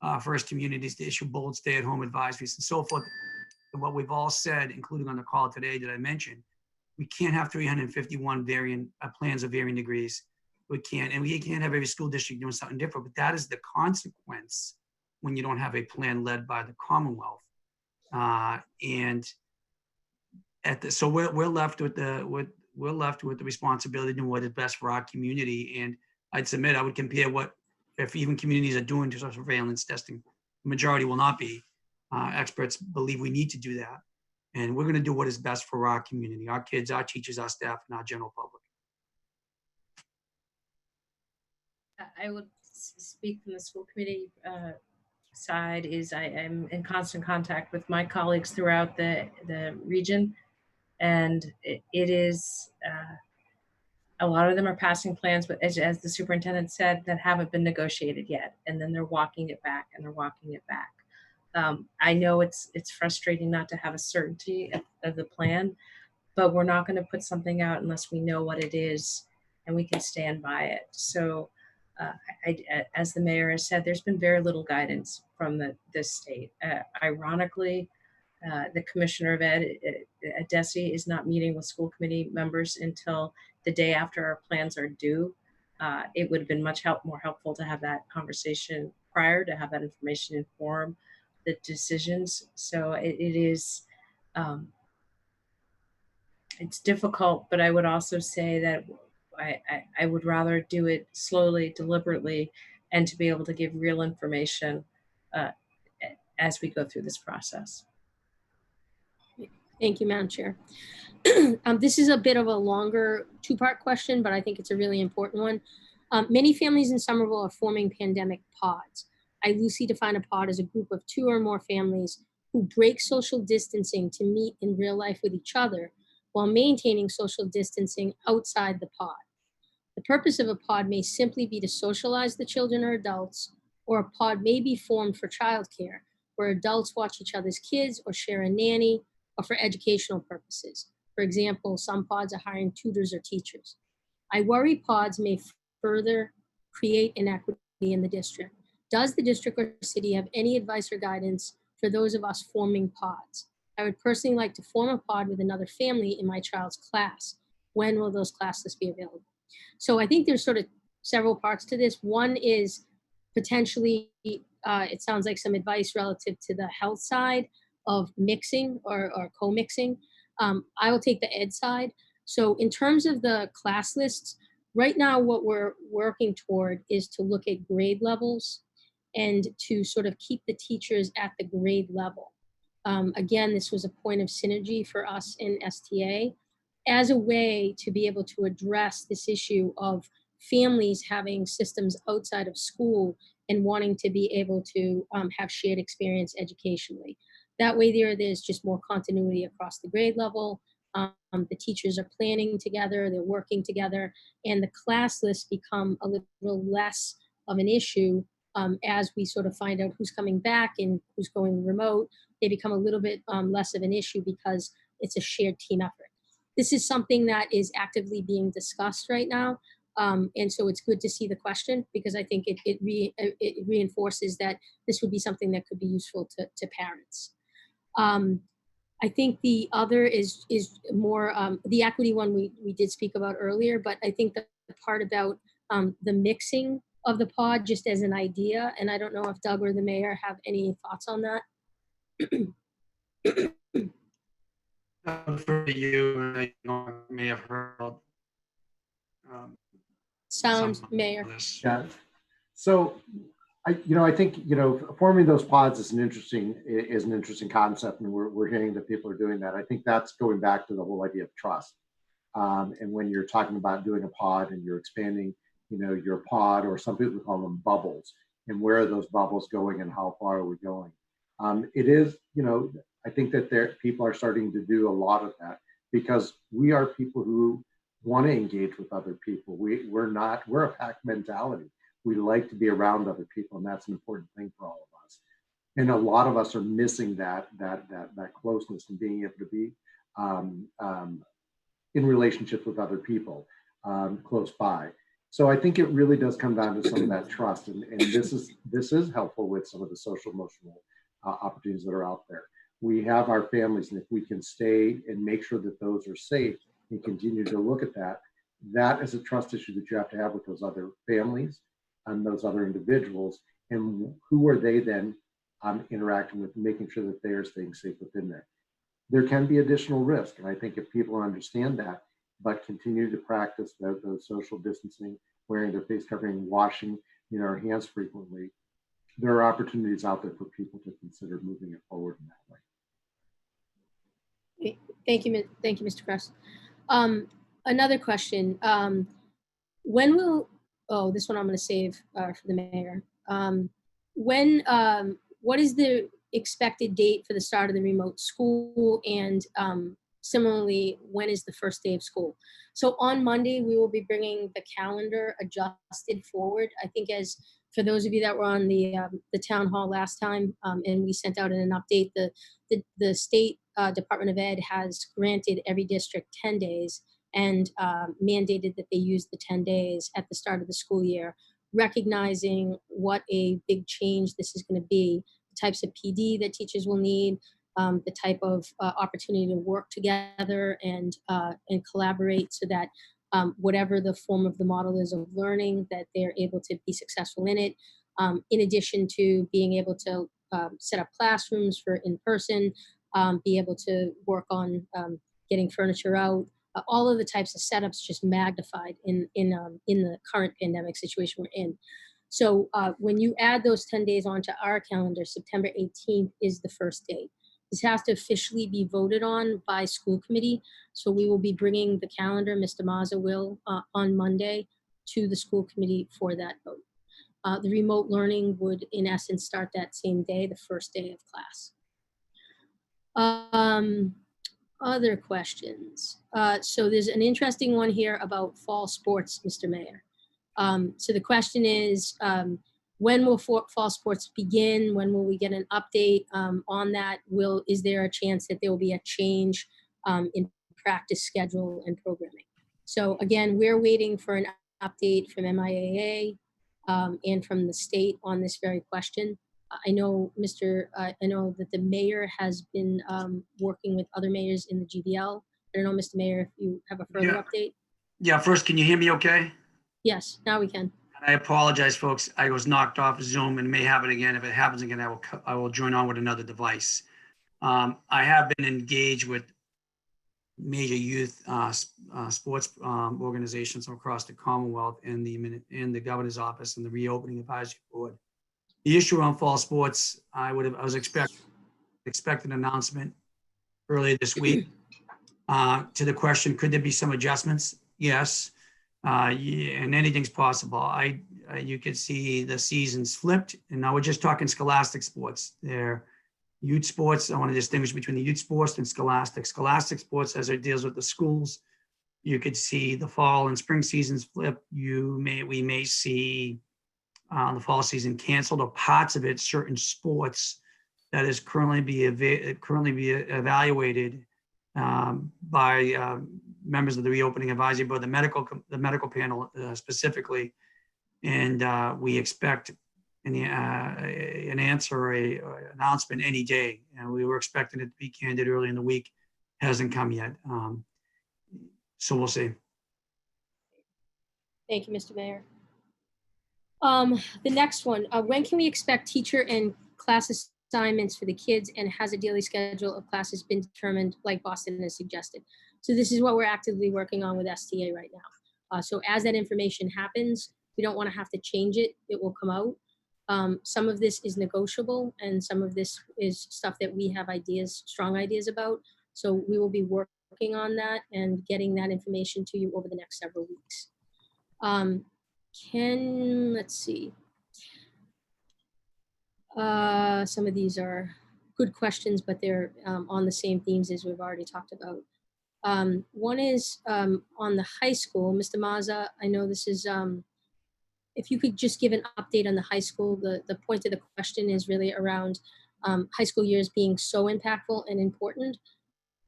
the first communities to issue bold stay-at-home advisories and so forth. And what we've all said, including on the call today that I mentioned, we can't have 351 plans of varying degrees. We can't, and we can't have every school district doing something different, but that is the consequence when you don't have a plan led by the Commonwealth. So we're left with the responsibility to do what is best for our community. And I'd submit, I would compare if even communities are doing surveillance testing, the majority will not be. Experts believe we need to do that. And we're going to do what is best for our community, our kids, our teachers, our staff, and our general public. I would speak from the school committee side. Is I am in constant contact with my colleagues throughout the region, and it is a lot of them are passing plans, but as the superintendent said, that haven't been negotiated yet, and then they're walking it back and they're walking it back. I know it's frustrating not to have a certainty of the plan, but we're not going to put something out unless we know what it is and we can stand by it. So as the mayor has said, there's been very little guidance from this state. Ironically, the commissioner of ed, Desi, is not meeting with school committee members until the day after our plans are due. It would have been much more helpful to have that conversation prior, to have that information inform the decisions. So it is, it's difficult, but I would also say that I would rather do it slowly, deliberately, and to be able to give real information as we go through this process. Thank you, Madam Chair. This is a bit of a longer two-part question, but I think it's a really important one. Many families in Somerville are forming pandemic pods. I loosely define a pod as a group of 2 or more families who break social distancing to meet in real life with each other while maintaining social distancing outside the pod. The purpose of a pod may simply be to socialize the children or adults, or a pod may be formed for childcare, where adults watch each other's kids or share a nanny, or for educational purposes. For example, some pods are hiring tutors or teachers. I worry pods may further create inequity in the district. Does the district or city have any advice or guidance for those of us forming pods? I would personally like to form a pod with another family in my child's class. When will those classes be available? So I think there's sort of several parts to this. One is potentially, it sounds like some advice relative to the health side of mixing or co-mixing. I will take the ed side. So in terms of the class lists, right now what we're working toward is to look at grade levels and to sort of keep the teachers at the grade level. Again, this was a point of synergy for us in STA as a way to be able to address this issue of families having systems outside of school and wanting to be able to have shared experience educationally. That way there's just more continuity across the grade level. The teachers are planning together, they're working together, and the class lists become a little less of an issue as we sort of find out who's coming back and who's going remote. They become a little bit less of an issue because it's a shared team effort. This is something that is actively being discussed right now. And so it's good to see the question, because I think it reinforces that this would be something that could be useful to parents. I think the other is more the equity one we did speak about earlier, but I think the part about the mixing of the pod just as an idea, and I don't know if Doug or the mayor have any thoughts on that. For you, may have heard Sound, some Mayor. of this. Yeah. So I think, forming those pods is an interesting concept, and we're hearing that people are doing that. I think that's going back to the whole idea of trust. And when you're talking about doing a pod and you're expanding, your pod, or some people call them bubbles, and where are those bubbles going and how far are we going? It is, I think that people are starting to do a lot of that because we are people who want to engage with other people. We're a pack mentality. We like to be around other people, and that's an important thing for all of us. And a lot of us are missing that closeness and being able to be in relationships with other people close by. So I think it really does come down to some of that trust, and this is helpful with some of the social emotional opportunities that are out there. We have our families, and if we can stay and make sure that those are safe and continue to look at that, that is a trust issue that you have to have with those other families and those other individuals, and who are they then interacting with, making sure that they are staying safe within there. There can be additional risk, and I think if people understand that, but continue to practice those social distancing, wearing their face covering, washing our hands frequently, there are opportunities out there for people to consider moving it forward in that way. Thank you, Mr. Kress. Another question. When will, this one I'm going to save for the mayor. What is the expected date for the start of the remote school? And similarly, when is the first day of school? So on Monday, we will be bringing the calendar adjusted forward. I think for those of you that were on the town hall last time, and we sent out an update, the state Department of Ed has granted every district 10 days and mandated that they use the 10 days at the start of the school year, recognizing what a big change this is going to be, the types of PD that teachers will need, the type of opportunity to work together and collaborate so that whatever the form of the model is of learning, that they're able to be successful in it, in addition to being able to set up classrooms for in-person, be able to work on getting furniture out, all of the types of setups just magnified in the current pandemic situation we're in. So when you add those 10 days onto our calendar, September 18th is the first date. This has to officially be voted on by school committee. So we will be bringing the calendar, Mr. Mazza will, on Monday to the school committee for that vote. The remote learning would, in essence, start that same day, the first day of class. Other questions. So there's an interesting one here about fall sports, Mr. Mayor. So the question is, when will fall sports begin? When will we get an update on that? Is there a chance that there will be a change in practice schedule and programming? So again, we're waiting for an update from MIAA and from the state on this very question. I know that the mayor has been working with other mayors in the GBL. I don't know, Mr. Mayor, if you have a further update. Yeah, first, can you hear me okay? Yes, now we can. I apologize, folks. I was knocked off Zoom and may happen again. If it happens again, I will join on with another device. I have been engaged with major youth sports organizations across the Commonwealth and the governor's office and the reopening advisory board. The issue on fall sports, I was expecting an announcement earlier this week. To the question, could there be some adjustments? Yes. Yeah, and anything's possible. You could see the seasons flipped, and now we're just talking scholastic sports. They're youth sports. I want to distinguish between the youth sports and scholastic. Scholastic sports, as it deals with the schools, you could see the fall and spring seasons flip. We may see the fall season canceled, or parts of it, certain sports that is currently be evaluated by members of the reopening advisory board, the medical panel specifically, and we expect an answer or an announcement any day. And we were expecting it to be candid early in the week. Hasn't come yet, so we'll see. Thank you, Mr. Mayor. The next one, when can we expect teacher and class assignments for the kids and has a daily schedule of classes been determined like Boston has suggested. So this is what we're actively working on with STA right now. So as that information happens, we don't want to have to change it. It will come out. Some of this is negotiable and some of this is stuff that we have ideas, strong ideas about. So we will be working on that and getting that information to you over the next several weeks. Let's see. Some of these are good questions, but they're on the same themes as we've already talked about. One is on the high school. Mr. Mazza, I know this is, if you could just give an update on the high school. The point of the question is really around high school years being so impactful and important.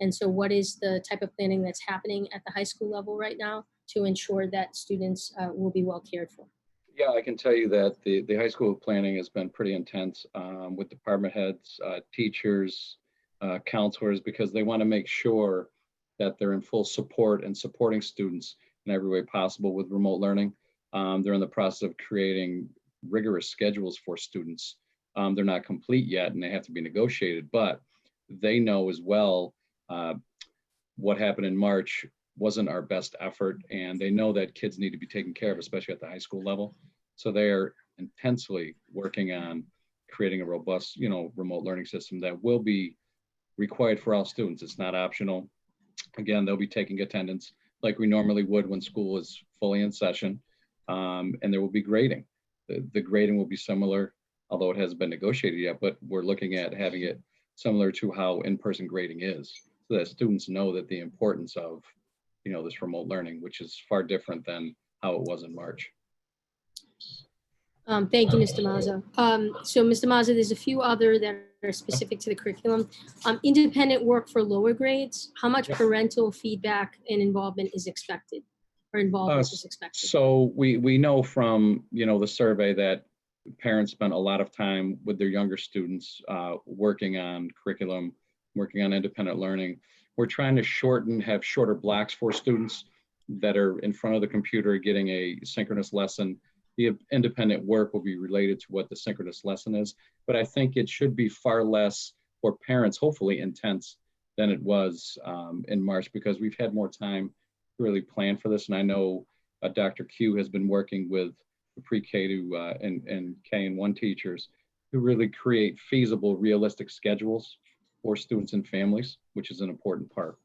And so what is the type of planning that's happening at the high school level right now to ensure that students will be well cared for? Yeah, I can tell you that the high school planning has been pretty intense with department heads, teachers, counselors, because they want to make sure that they're in full support and supporting students in every way possible with remote learning. They're in the process of creating rigorous schedules for students. They're not complete yet and they have to be negotiated, but they know as well what happened in March wasn't our best effort, and they know that kids need to be taken care of, especially at the high school level. So they are intensely working on creating a robust, remote learning system that will be required for all students. It's not optional. Again, they'll be taking attendance like we normally would when school is fully in session, and there will be grading. The grading will be similar, although it hasn't been negotiated yet, but we're looking at having it similar to how in-person grading is, so that students know that the importance of this remote learning, which is far different than how it was in March. Thank you, Mr. Mazza. So Mr. Mazza, there's a few other that are specific to the curriculum. Independent work for lower grades, how much parental feedback and involvement is expected, or involvement is expected? So we know from, the survey that parents spend a lot of time with their younger students working on curriculum, working on independent learning. We're trying to have shorter blocks for students that are in front of the computer getting a synchronous lesson. The independent work will be related to what the synchronous lesson is, but I think it should be far less for parents, hopefully intense, than it was in March, because we've had more time to really plan for this. And I know Dr. Q has been working with the pre-K to and K and 1 teachers to really create feasible, realistic schedules for students and families, which is an important part.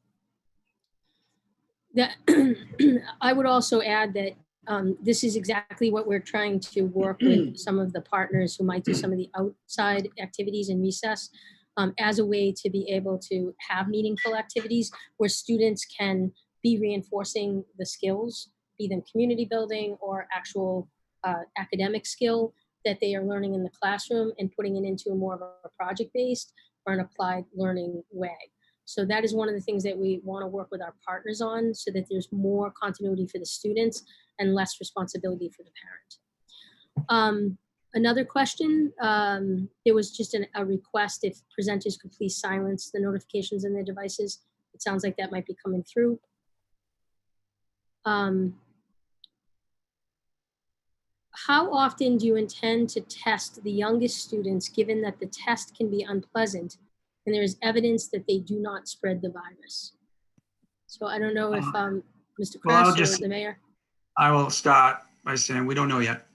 I would also add that this is exactly what we're trying to work with some of the partners who might do some of the outside activities in recess as a way to be able to have meaningful activities where students can be reinforcing the skills, be them community building or actual academic skill that they are learning in the classroom, and putting it into a more of a project-based or an applied learning way. So that is one of the things that we want to work with our partners on, so that there's more continuity for the students and less responsibility for the parent. Another question, there was just a request if presenters could please silence the notifications on their devices. It sounds like that might be coming through. How often do you intend to test the youngest students, given that the test can be unpleasant and there is evidence that they do not spread the virus? So I don't know if Mr. Kress or the mayor. I will start by saying we don't know yet.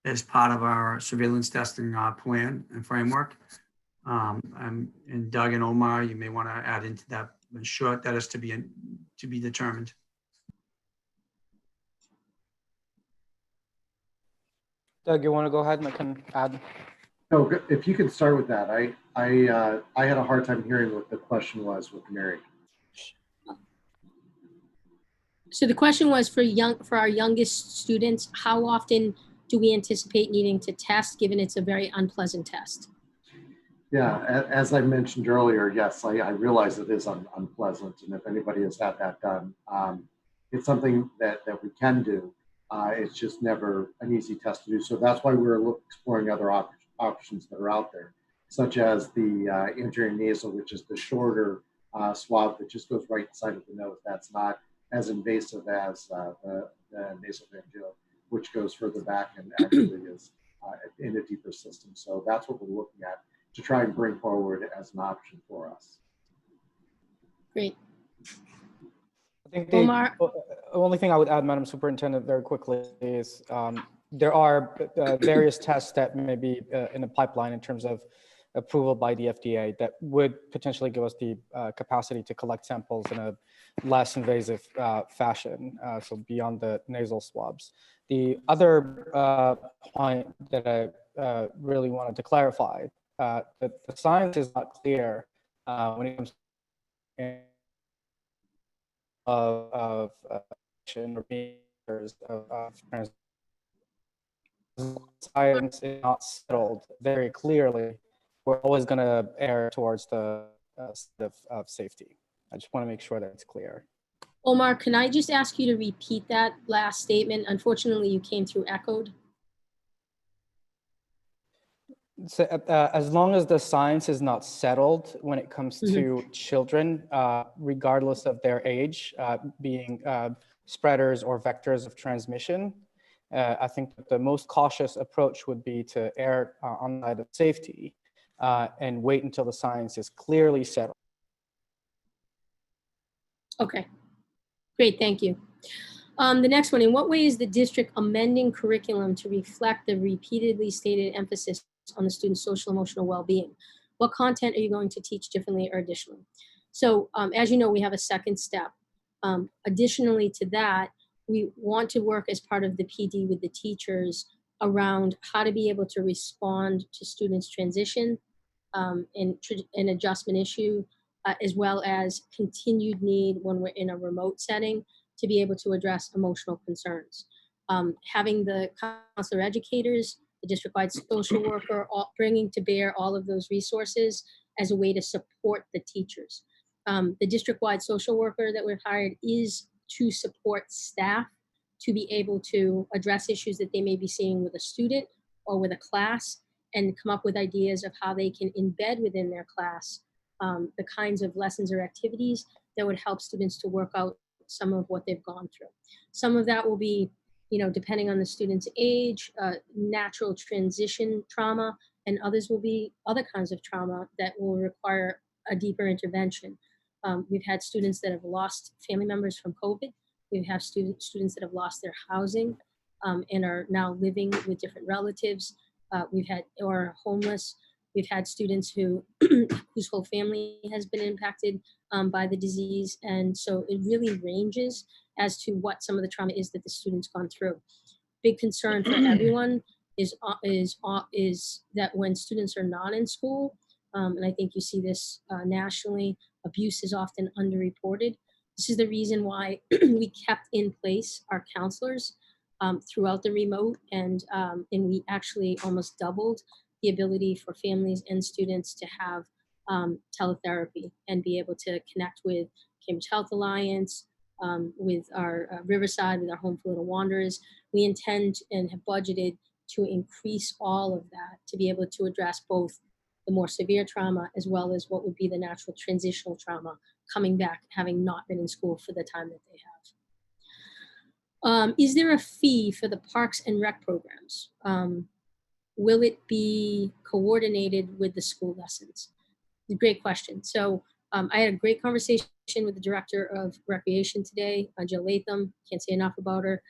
As part of our surveillance testing plan and framework. And Doug and Omar, you may want to add into that. I'm sure that is to be determined. Doug, you want to go ahead and I can add? No, if you could start with that. I had a hard time hearing what the question was with Mary. So the question was for our youngest students, how often do we anticipate needing to test, given it's a very unpleasant test? Yeah, as I mentioned earlier, yes, I realize it is unpleasant, and if anybody has had that done, it's something that we can do. It's just never an easy test to do. So that's why we're exploring other options that are out there, such as the anterior nasal, which is the shorter swab that just goes right inside of the nose. That's not as invasive as the nasopharyngeal, which goes further back and actually is in a deeper system. So that's what we're looking at to try and bring forward as an option for us. Great. I think Omar? the only thing I would add, Madam Superintendent, very quickly is there are various tests that may be in the pipeline in terms of approval by the FDA that would potentially give us the capacity to collect samples in a less invasive fashion, so beyond the nasal swabs. The other point that I really wanted to clarify, that the science is not clear when it comes to of or meters of science is not settled very clearly, we're always going to err towards the side of safety. I just want to make sure that it's clear. Omar, can I just ask you to repeat that last statement? Unfortunately, you came through echoed. So, as long as the science is not settled when it comes to children, regardless of their age, being spreaders or vectors of transmission, I think that the most cautious approach would be to err on the side of safety and wait until the science is clearly settled. Okay, great, thank you. The next one, in what way is the district amending curriculum to reflect the repeatedly stated emphasis on the student's social emotional well-being? What content are you going to teach differently or additionally? So as you know, we have a second step. Additionally to that, we want to work as part of the PD with the teachers around how to be able to respond to students' transition and adjustment issue, as well as continued need when we're in a remote setting to be able to address emotional concerns. Having the counselor educators, the district-wide social worker, bringing to bear all of those resources as a way to support the teachers. The district-wide social worker that we've hired is to support staff to be able to address issues that they may be seeing with a student or with a class, and come up with ideas of how they can embed within their class the kinds of lessons or activities that would help students to work out some of what they've gone through. Some of that will be, you know, depending on the student's age, natural transition trauma, and others will be other kinds of trauma that will require a deeper intervention. We've had students that have lost family members from COVID. We have students that have lost their housing and are now living with different relatives. We've had, or homeless. We've had students who whose whole family has been impacted by the disease. And so it really ranges as to what some of the trauma is that the student's gone through. Big concern for everyone is that when students are not in school, and I think you see this nationally, abuse is often underreported. This is the reason why we kept in place our counselors throughout the remote, and we actually almost doubled the ability for families and students to have teletherapy and be able to connect with Cambridge Health Alliance, with our Riverside, with our Home for Little Wanderers. We intend and have budgeted to increase all of that to be able to address both the more severe trauma as well as what would be the natural transitional trauma coming back, having not been in school for the time that they have. Is there a fee for the Parks and Rec programs? Will it be coordinated with the school lessons? Great question. So I had a great conversation with the director of recreation today, Jill Latham. Can't say enough about her.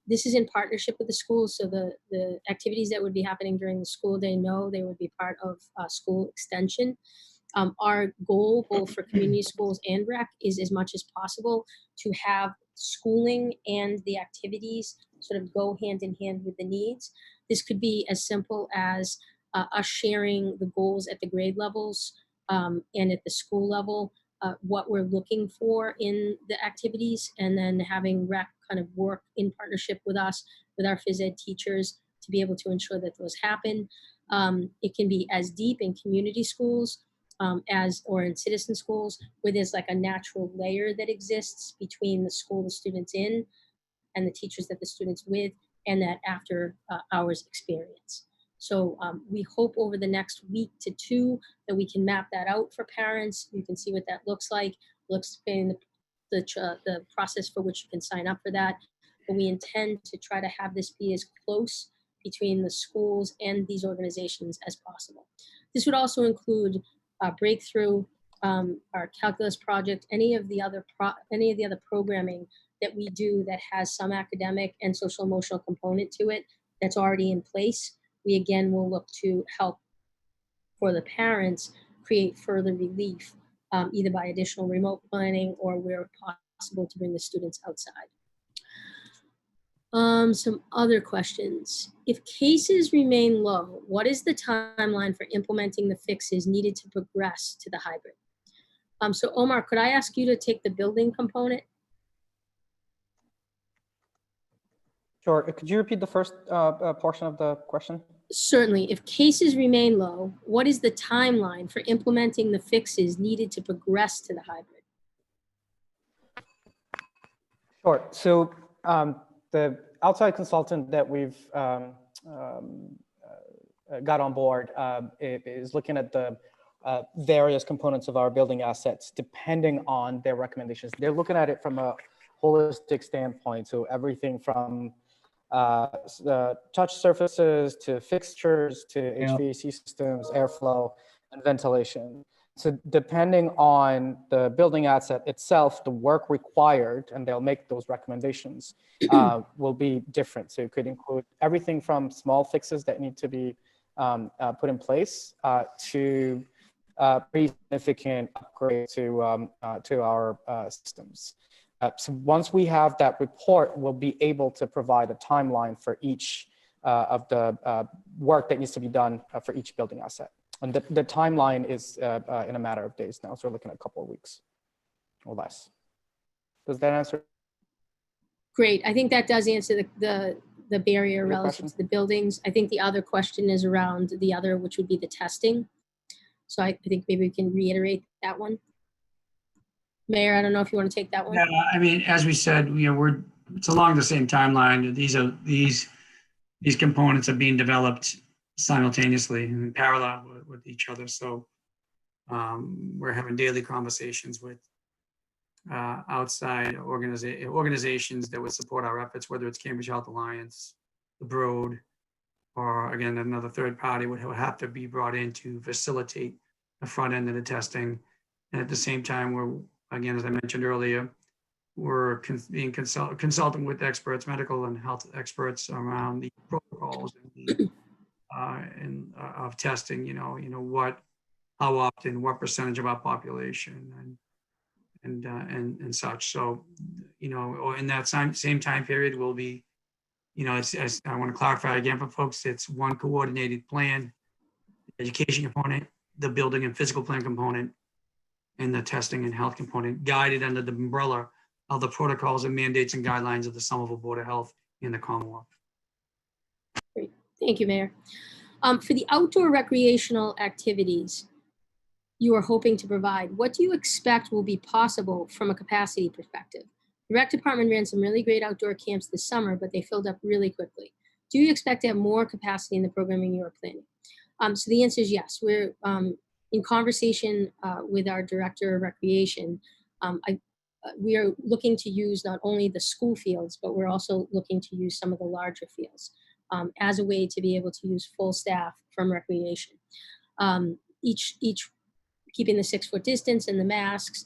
This is in partnership with the schools. So the activities that would be happening during the school day, no, they would be part of school extension. Our goal, both for community schools and rec, is as much as possible to have schooling and the activities sort of go hand in hand with the needs. This could be as simple as us sharing the goals at the grade levels and at the school level, what we're looking for in the activities, and then having rec kind of work in partnership with us, with our phys ed teachers, to be able to ensure that those happen. It can be as deep in community schools or in citizen schools, where there's like a natural layer that exists between the school the student's in and the teachers that the student's with, and that after hours experience. So we hope over the next week to two that we can map that out for parents. You can see what that looks like. We'll explain the process for which you can sign up for that. But we intend to try to have this be as close between the schools and these organizations as possible. This would also include Breakthrough, our calculus project, any of the other programming that we do that has some academic and social emotional component to it that's already in place. We again will look to help for the parents create further relief, either by additional remote planning or where possible to bring the students outside. Some other questions. If cases remain low, what is the timeline for implementing the fixes needed to progress to the hybrid? So Omar, could I ask you to take the building component? Sure. Could you repeat the first portion of the question? Certainly. If cases remain low, what is the timeline for implementing the fixes needed to progress to the hybrid? Sure. So the outside consultant that we've got on board is looking at the various components of our building assets depending on their recommendations. They're looking at it from a holistic standpoint. So everything from touch surfaces to fixtures to HVAC systems, airflow, and ventilation. So depending on the building asset itself, the work required, and they'll make those recommendations, will be different. So it could include everything from small fixes that need to be put in place to pretty significant upgrade to our systems. So once we have that report, we'll be able to provide a timeline for each of the work that needs to be done for each building asset. And the timeline is in a matter of days now. So we're looking at a couple of weeks or less. Does that answer? Great. I think that does answer the barrier Good relative question. to the buildings. I think the other question is around the other, which would be the testing. So I think maybe we can reiterate that one. Mayor, I don't know if you want to take that one. Yeah, I mean, as we said, it's along the same timeline. These components are being developed simultaneously and in parallel with each other. So we're having daily conversations with outside organizations that would support our efforts, whether it's Cambridge Health Alliance, the Broad, or again, another third party would have to be brought in to facilitate the front end of the testing. And at the same time, we're, again, as I mentioned earlier, we're consulting with experts, medical and health experts around the protocols and of testing, how often, what percentage of our population and such. So, or in that same time period will be, as I want to clarify again for folks, it's one coordinated plan, education component, the building and physical plan component, and the testing and health component, guided under the umbrella of the protocols and mandates and guidelines of the Somerville Board of Health and the Commonwealth. Great. Thank you, Mayor. For the outdoor recreational activities you are hoping to provide, what do you expect will be possible from a capacity perspective? The rec department ran some really great outdoor camps this summer, but they filled up really quickly. Do you expect to have more capacity in the programming you are planning? So the answer is yes. We're in conversation with our director of recreation. We are looking to use not only the school fields, but we're also looking to use some of the larger fields as a way to be able to use full staff from recreation. Each keeping the 6-foot distance and the masks.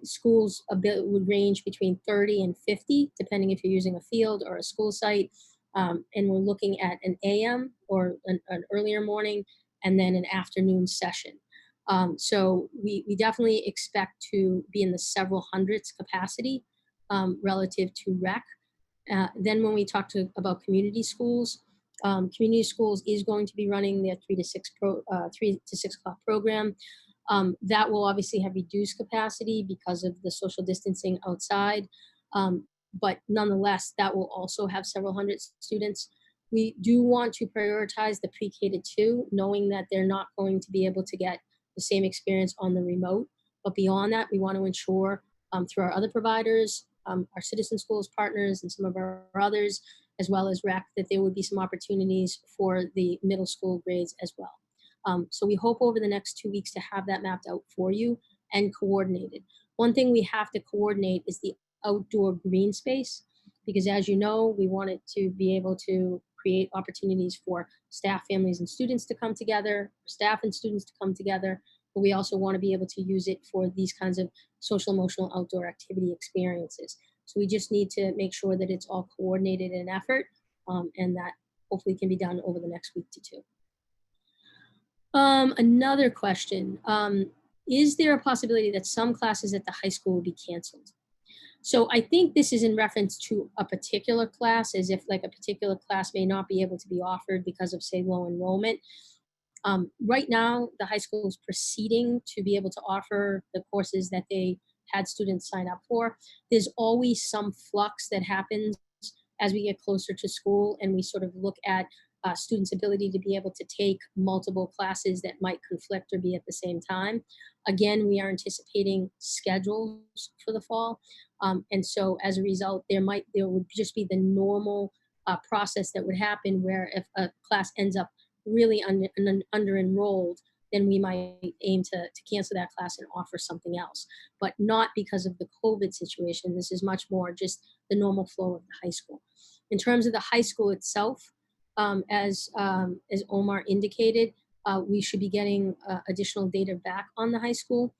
Schools would range between 30 and 50, depending if you're using a field or a school site. And we're looking at an AM or an earlier morning and then an afternoon session. So we definitely expect to be in the several hundreds capacity relative to rec. Then when we talk about community schools is going to be running their 3 to 6 o'clock program. That will obviously have reduced capacity because of the social distancing outside. But nonetheless, that will also have several hundred students. We do want to prioritize the pre-K to 2, knowing that they're not going to be able to get the same experience on the remote. But beyond that, we want to ensure through our other providers, our citizen schools partners and some of our others, as well as REC, that there would be some opportunities for the middle school grades as well. So we hope over the next 2 weeks to have that mapped out for you and coordinated. One thing we have to coordinate is the outdoor green space, because as you know, we want it to be able to create opportunities for staff, families, and students to come together, staff and students to come together. But we also want to be able to use it for these kinds of social, emotional, outdoor activity experiences. So we just need to make sure that it's all coordinated in effort, and that hopefully can be done over the next week to two. Another question, is there a possibility that some classes at the high school will be canceled? So I think this is in reference to a particular class, as if like a particular class may not be able to be offered because of, say, low enrollment. Right now, the high school is proceeding to be able to offer the courses that they had students sign up for. There's always some flux that happens as we get closer to school, and we sort of look at students' ability to be able to take multiple classes that might conflict or be at the same time. Again, we are anticipating schedules for the fall. And so as a result, there would just be the normal process that would happen, where if a class ends up really under enrolled, then we might aim to cancel that class and offer something else, but not because of the COVID situation. This is much more just the normal flow of the high school. In terms of the high school itself, as Omar indicated, we should be getting additional data back on the high school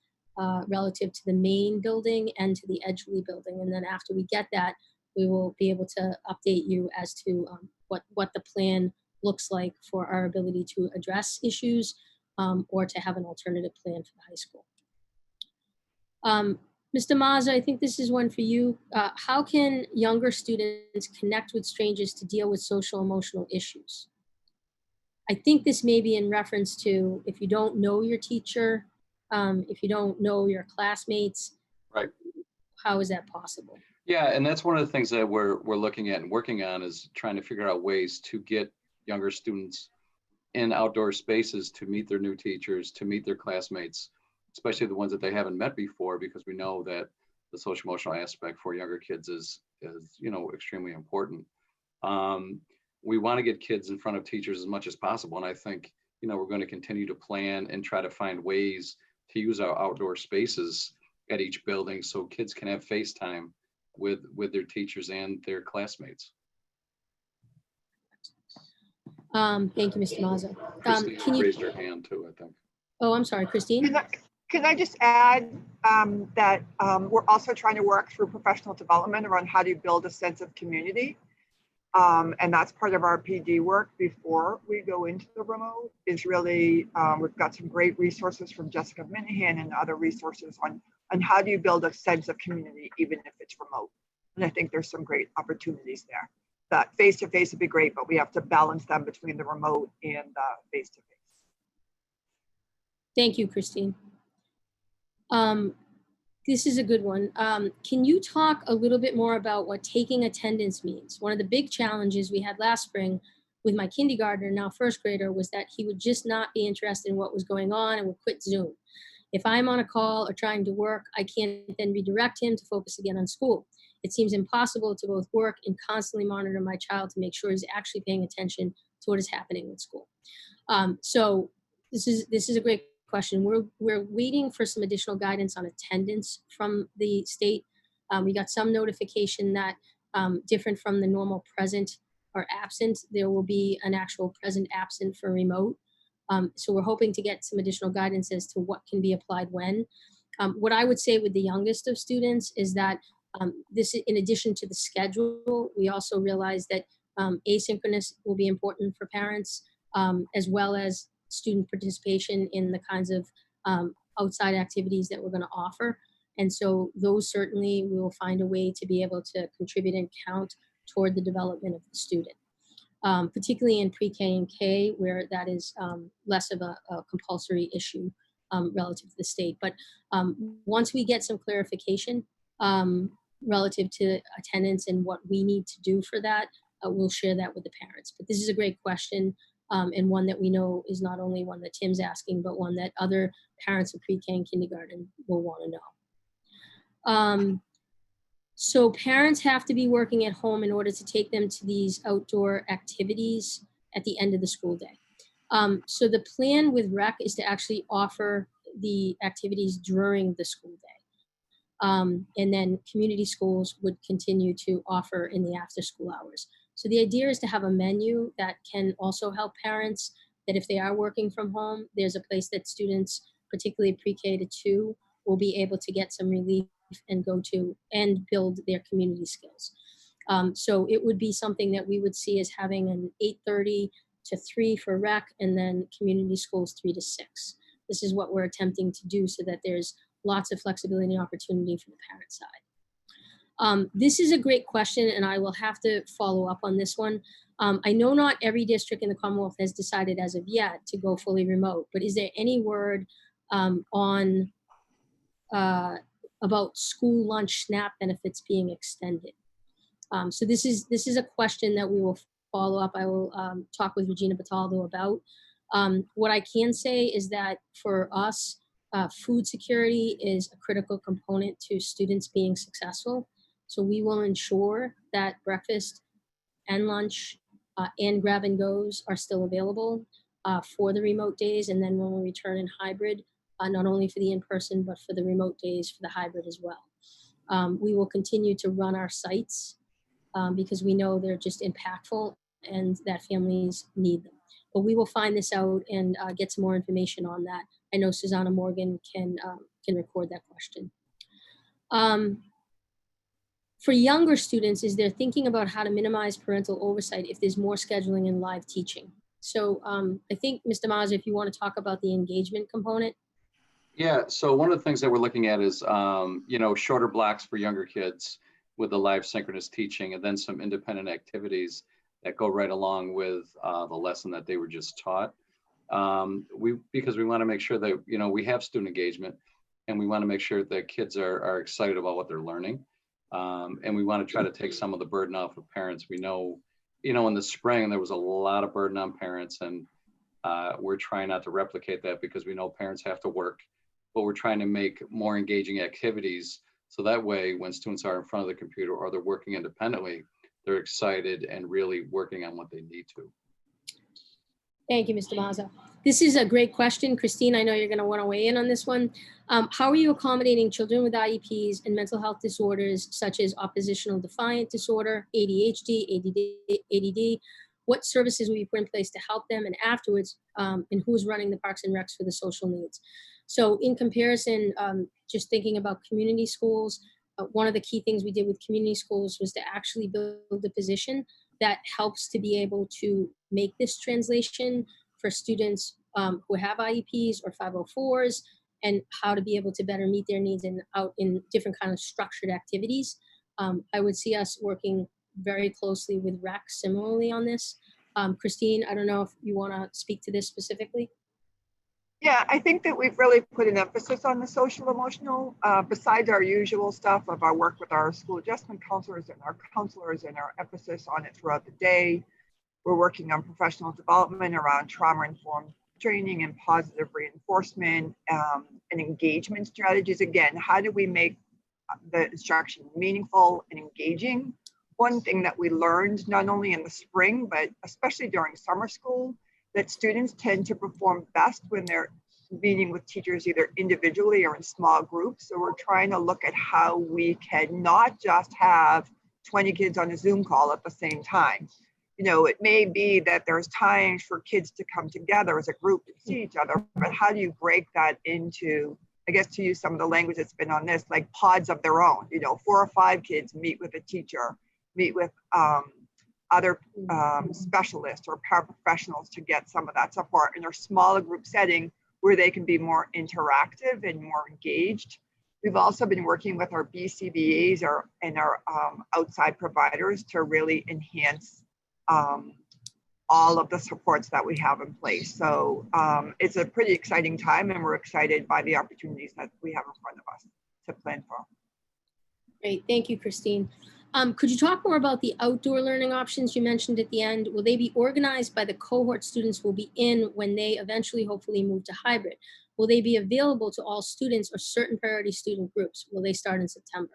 relative to the main building and to the Edgeley building. And then after we get that, we will be able to update you as to what the plan looks like for our ability to address issues or to have an alternative plan for the high school. Mr. Mazza, I think this is one for you. How can younger students connect with strangers to deal with social emotional issues? I think this may be in reference to if you don't know your teacher, if you don't know your classmates, Right. how is that possible? Yeah, and that's one of the things that we're looking at and working on, is trying to figure out ways to get younger students in outdoor spaces to meet their new teachers, to meet their classmates, especially the ones that they haven't met before, because we know that the social emotional aspect for younger kids is extremely important. We want to get kids in front of teachers as much as possible, and I think we're going to continue to plan and try to find ways to use our outdoor spaces at each building so kids can have face time with their teachers and their classmates. Thank you, Mr. Mazza. Christine raised her hand too, I think. Oh, I'm sorry, Christine. Can I just add that we're also trying to work through professional development around how do you build a sense of community. And that's part of our PD work before we go into the remote, is really, we've got some great resources from Jessica Minahan and other resources on how do you build a sense of community, even if it's remote. And I think there's some great opportunities there. That face-to-face would be great, but we have to balance them between the remote and face-to-face. Thank you, Christine. This is a good one. Can you talk a little bit more about what taking attendance means? One of the big challenges we had last spring with my kindergartner, now first grader, was that he would just not be interested in what was going on and would quit Zoom. If I'm on a call or trying to work, I can't then redirect him to focus again on school. It seems impossible to both work and constantly monitor my child to make sure he's actually paying attention to what is happening in school. So this is a great question. We're waiting for some additional guidance on attendance from the state. We got some notification that different from the normal present or absent, there will be an actual present absent for remote. So we're hoping to get some additional guidance as to what can be applied when. What I would say with the youngest of students is that this, in addition to the schedule, we also realize that asynchronous will be important for parents, as well as student participation in the kinds of outside activities that we're going to offer. And so those certainly we will find a way to be able to contribute and count toward the development of the student, particularly in pre-K and K, where that is less of a compulsory issue relative to the state. But once we get some clarification relative to attendance and what we need to do for that, we'll share that with the parents. But this is a great question, and one that we know is not only one that Tim's asking, but one that other parents of pre-K and kindergarten will want to know. So parents have to be working at home in order to take them to these outdoor activities at the end of the school day. So the plan with REC is to actually offer the activities during the school day. And then community schools would continue to offer in the after school hours. So the idea is to have a menu that can also help parents, that if they are working from home, there's a place that students, particularly pre-K to 2, will be able to get some relief and go to and build their community skills. So it would be something that we would see as having an 8:30 to 3 for rec, and then community schools 3 to 6. This is what we're attempting to do so that there's lots of flexibility and opportunity for the parent side. This is a great question, and I will have to follow up on this one. I know not every district in the Commonwealth has decided as of yet to go fully remote, but is there any word on about school lunch SNAP benefits being extended? So this is a question that we will follow up. I will talk with Regina Bataldo about. What I can say is that for us, food security is a critical component to students being successful. So we will ensure that breakfast and lunch and grab and goes are still available for the remote days. And then when we return in hybrid, not only for the in-person, but for the remote days for the hybrid as well. We will continue to run our sites because we know they're just impactful and that families need them. But we will find this out and get some more information on that. I know Susanna Morgan can record that question. For younger students, is they're thinking about how to minimize parental oversight if there's more scheduling and live teaching. So I think, Mr. Mazza, if you want to talk about the engagement component. Yeah, so one of the things that we're looking at is, shorter blocks for younger kids with the live synchronous teaching, and then some independent activities that go right along with the lesson that they were just taught. Because we want to make sure that, we have student engagement, and we want to make sure that kids are excited about what they're learning. And we want to try to take some of the burden off of parents. We know, in the spring, there was a lot of burden on parents, and we're trying not to replicate that because we know parents have to work, but we're trying to make more engaging activities. So that way, when students are in front of the computer or they're working independently, they're excited and really working on what they need to. Thank you, Mr. Mazza. This is a great question. Christine, I know you're going to want to weigh in on this one. How are you accommodating children with IEPs and mental health disorders such as oppositional defiant disorder, ADHD, ADD? What services will you put in place to help them, and afterwards, and who's running the Parks and Recs for the social needs? So in comparison, just thinking about community schools, one of the key things we did with community schools was to actually build a position that helps to be able to make this translation for students who have IEPs or 504s, and how to be able to better meet their needs and out in different kind of structured activities. I would see us working very closely with REC similarly on this. Christine, I don't know if you want to speak to this specifically. Yeah, I think that we've really put an emphasis on the social emotional, besides our usual stuff of our work with our school adjustment counselors and our counselors and our emphasis on it throughout the day. We're working on professional development around trauma-informed training and positive reinforcement and engagement strategies. Again, how do we make the instruction meaningful and engaging? One thing that we learned not only in the spring, but especially during summer school, that students tend to perform best when they're meeting with teachers either individually or in small groups. So we're trying to look at how we can not just have 20 kids on a Zoom call at the same time. It may be that there's times for kids to come together as a group and see each other, but how do you break that into, I guess, to use some of the language that's been on this, like pods of their own, 4 or 5 kids meet with a teacher, meet with other specialists or paraprofessionals to get some of that support in a smaller group setting where they can be more interactive and more engaged. We've also been working with our BCBAs and our outside providers to really enhance all of the supports that we have in place. So it's a pretty exciting time, and we're excited by the opportunities that we have in front of us to plan for. Great, thank you, Christine. Could you talk more about the outdoor learning options you mentioned at the end? Will they be organized by the cohort students will be in when they eventually hopefully move to hybrid? Will they be available to all students or certain priority student groups? Will they start in September?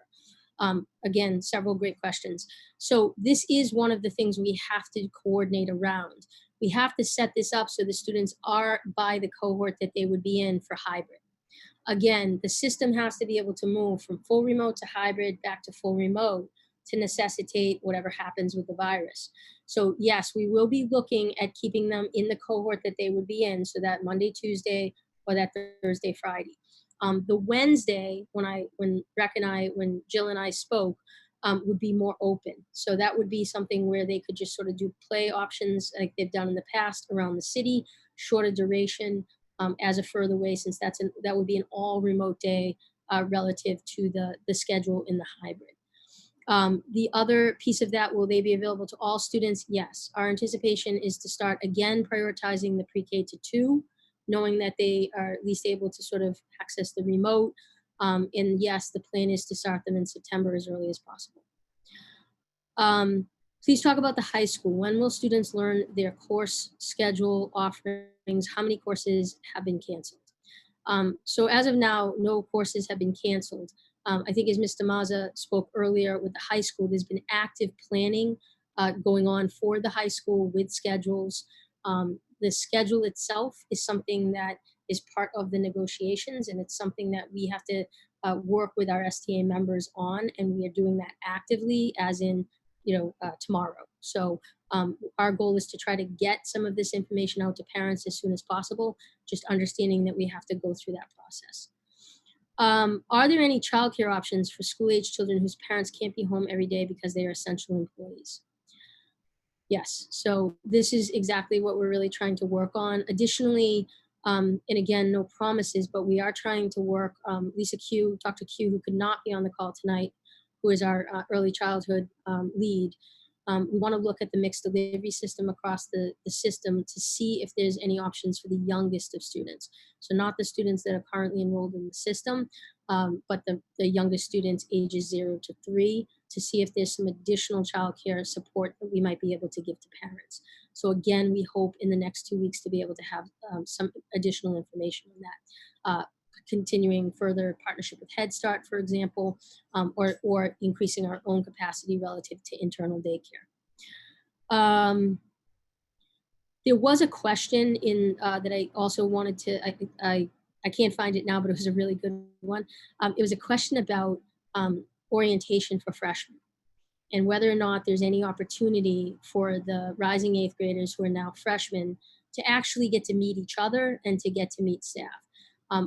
Again, several great questions. So this is one of the things we have to coordinate around. We have to set this up so the students are by the cohort that they would be in for hybrid. Again, the system has to be able to move from full remote to hybrid back to full remote to necessitate whatever happens with the virus. So yes, we will be looking at keeping them in the cohort that they would be in, so that Monday, Tuesday, or that Thursday, Friday. The Wednesday, when Jill and I spoke, would be more open. So that would be something where they could just sort of do play options like they've done in the past around the city, shorter duration, as a further way, since that would be an all remote day relative to the schedule in the hybrid. The other piece of that, will they be available to all students? Yes. Our anticipation is to start again prioritizing the pre-K to 2, knowing that they are at least able to sort of access the remote. And yes, the plan is to start them in September as early as possible. Please talk about the high school. When will students learn their course schedule offerings? How many courses have been canceled? So as of now, no courses have been canceled. I think as Mr. Mazza spoke earlier with the high school, there's been active planning going on for the high school with schedules. The schedule itself is something that is part of the negotiations, and it's something that we have to work with our STA members on, and we are doing that actively, as in, tomorrow. So our goal is to try to get some of this information out to parents as soon as possible, just understanding that we have to go through that process. Are there any childcare options for school-age children whose parents can't be home every day because they are essential employees? Yes, so this is exactly what we're really trying to work on. Additionally, and again, no promises, but we are trying to work, Lisa Q, Dr. Q, who could not be on the call tonight, who is our early childhood lead. We want to look at the mixed delivery system across the system to see if there's any options for the youngest of students. So not the students that are currently enrolled in the system, but the youngest students ages 0 to 3, to see if there's some additional childcare support that we might be able to give to parents. So again, we hope in the next 2 weeks to be able to have some additional information on that. Continuing further partnership with Head Start, for example, or increasing our own capacity relative to internal daycare. There was a question in that I also wanted to, I can't find it now, but it was a really good one. It was a question about orientation for freshmen, and whether or not there's any opportunity for the rising 8th graders who are now freshmen to actually get to meet each other and to get to meet staff.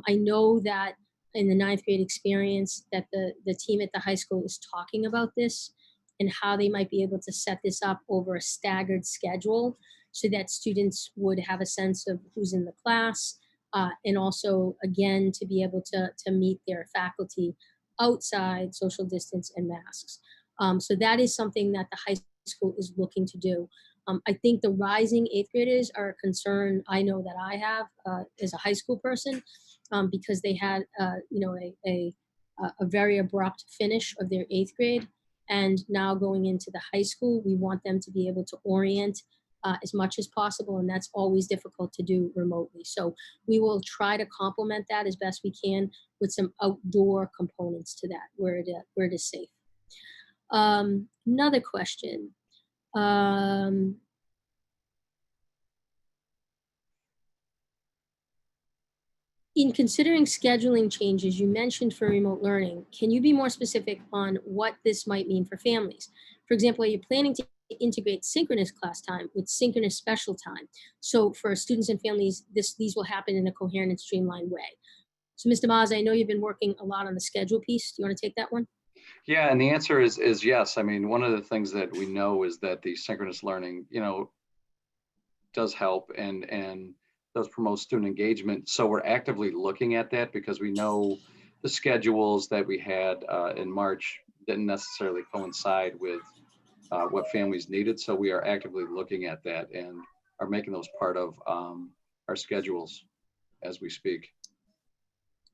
I know that in the 9th grade experience that the team at the high school is talking about this and how they might be able to set this up over a staggered schedule so that students would have a sense of who's in the class, and also, again, to be able to meet their faculty outside social distance and masks. So that is something that the high school is looking to do. I think the rising 8th graders are a concern I know that I have as a high school person, because they had a very abrupt finish of their 8th grade, and now going into the high school, we want them to be able to orient as much as possible, and that's always difficult to do remotely. So we will try to complement that as best we can with some outdoor components to that where it is safe. Another question. In considering scheduling changes you mentioned for remote learning, can you be more specific on what this might mean for families? For example, are you planning to integrate synchronous class time with synchronous special time? So for students and families, these will happen in a coherent and streamlined way. So Mr. Mazza, I know you've been working a lot on the schedule piece. Do you want to take that one? Yeah, and the answer is yes. I mean, one of the things that we know is that the synchronous learning, does help and does promote student engagement. So we're actively looking at that because we know the schedules that we had in March didn't necessarily coincide with what families needed. So we are actively looking at that and are making those part of our schedules as we speak.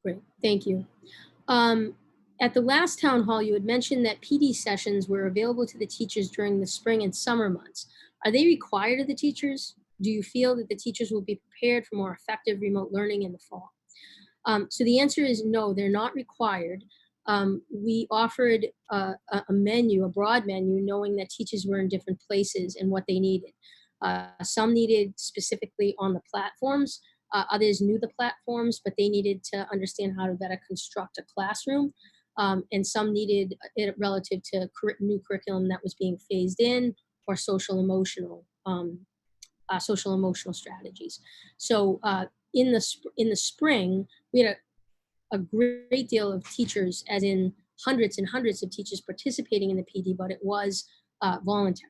Great, thank you. At the last town hall, you had mentioned that PD sessions were available to the teachers during the spring and summer months. Are they required of the teachers? Do you feel that the teachers will be prepared for more effective remote learning in the fall? So the answer is no, they're not required. We offered a menu, a broad menu, knowing that teachers were in different places and what they needed. Some needed specifically on the platforms. Others knew the platforms, but they needed to understand how to better construct a classroom. and some needed it relative to new curriculum that was being phased in, or social emotional strategies. So in the spring, we had a great deal of teachers, as in hundreds and hundreds of teachers participating in the PD, but it was voluntary.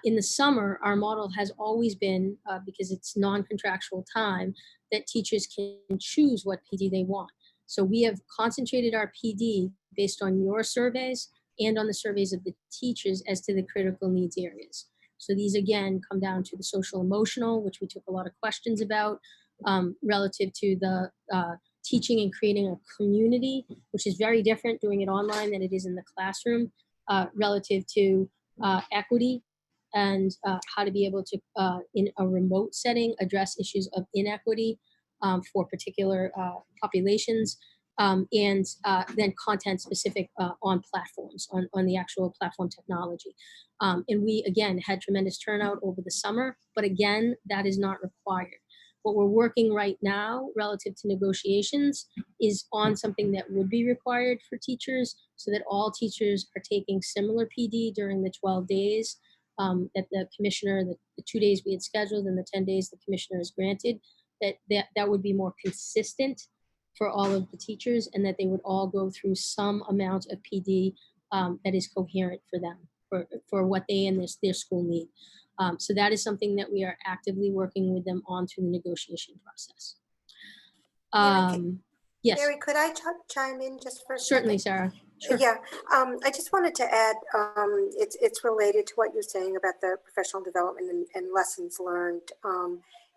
In the summer, our model has always been, because it's non-contractual time, that teachers can choose what PD they want. So we have concentrated our PD based on your surveys and on the surveys of the teachers as to the critical needs areas. So these, again, come down to the social emotional, which we took a lot of questions about, relative to the teaching and creating a community, which is very different doing it online than it is in the classroom, relative to equity, and how to be able to, in a remote setting, address issues of inequity for particular populations, and then content specific on platforms, on the actual platform technology. And we, again, had tremendous turnout over the summer, but again, that is not required. What we're working right now relative to negotiations is on something that would be required for teachers, so that all teachers are taking similar PD during the 12 days that the commissioner, the 2 days we had scheduled and the 10 days the commissioner has granted, that would be more consistent for all of the teachers, and that they would all go through some amount of PD that is coherent for them, for what they and their school need. So that is something that we are actively working with them on through the negotiation process. Yes. Mary, could I chime in just for a Certainly, second? Sarah. Sure. Yeah, I just wanted to add, it's related to what you're saying about the professional development and lessons learned,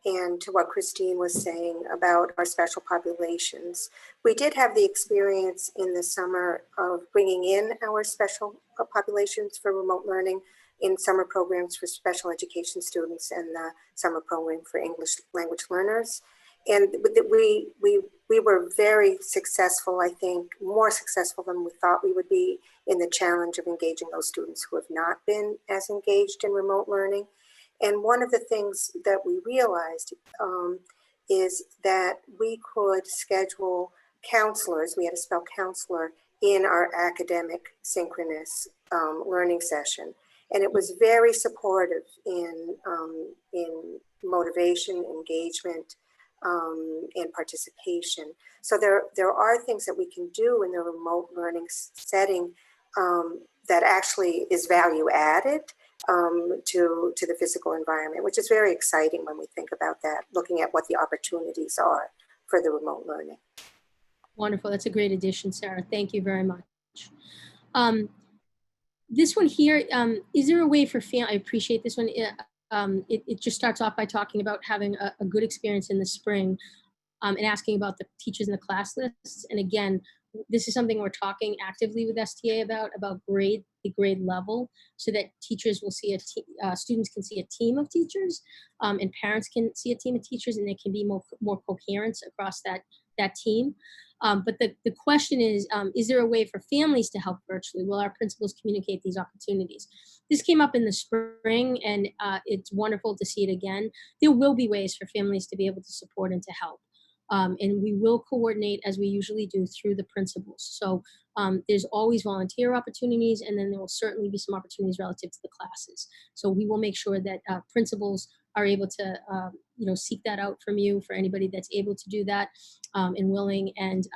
and to what Christine was saying about our special populations. We did have the experience in the summer of bringing in our special populations for remote learning in summer programs for special education students and the summer program for English language learners. And we were very successful, I think, more successful than we thought we would be in the challenge of engaging those students who have not been as engaged in remote learning. And one of the things that we realized is that we could schedule counselors, we had a spell counselor in our academic synchronous learning session. And it was very supportive in motivation, engagement, and participation. So there are things that we can do in the remote learning setting that actually is value added to the physical environment, which is very exciting when we think about that, looking at what the opportunities are for the remote learning. Wonderful. That's a great addition, Sarah. Thank you very much. This one here, is there a way for I appreciate this one. It just starts off by talking about having a good experience in the spring, and asking about the teachers in the class lists. And again, this is something we're talking actively with STA about the grade level, so that teachers will see students can see a team of teachers, and parents can see a team of teachers, and there can be more coherence across that team. But the question is there a way for families to help virtually? Will our principals communicate these opportunities? This came up in the spring, and it's wonderful to see it again. There will be ways for families to be able to support and to help. And we will coordinate, as we usually do, through the principals. So there's always volunteer opportunities, and then there will certainly be some opportunities relative to the classes. So we will make sure that principals are able to seek that out from you, for anybody that's able to do that and willing, and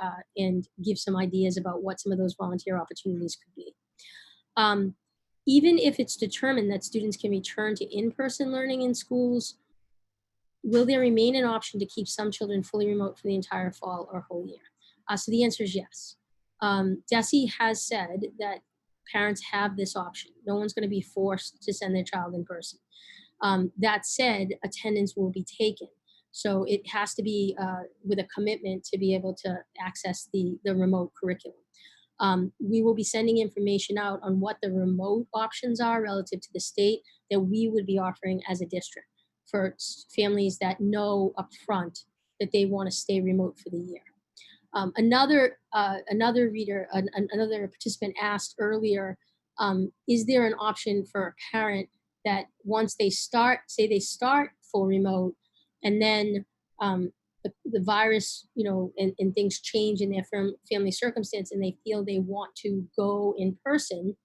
give some ideas about what some of those volunteer opportunities could be. Even if it's determined that students can return to in-person learning in schools, will there remain an option to keep some children fully remote for the entire fall or whole year? So the answer is yes. DESE has said that parents have this option. No one's going to be forced to send their child in person. That said, attendance will be taken. So it has to be with a commitment to be able to access the remote curriculum. We will be sending information out on what the remote options are relative to the state that we would be offering as a district for families that know upfront that they want to stay remote for the year. Another participant asked earlier, is there an option for a parent that once they start, say they start full remote, and then the virus, and things change in their family circumstance and they feel they want to go in person,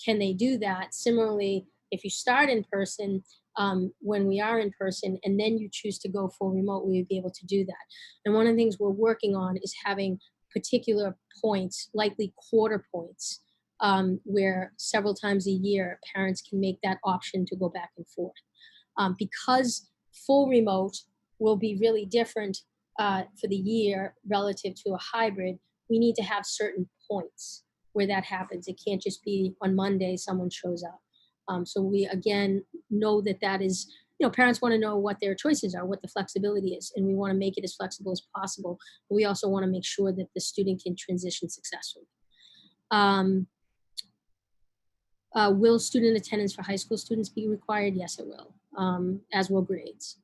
can they do that? Similarly, if you start in person, when we are in person and then you choose to go full remote, we would be able to do that. And one of the things we're working on is having particular points, likely quarter points, where several times a year parents can make that option to go back and forth. Because full remote will be really different for the year relative to a hybrid, we need to have certain points where that happens. It can't just be on Monday someone shows up. So we again know that is, parents want to know what their choices are, what the flexibility is, and we want to make it as flexible as possible. But we also want to make sure that the student can transition successfully. Will student attendance for high school students be required? Yes, it will, as will grades.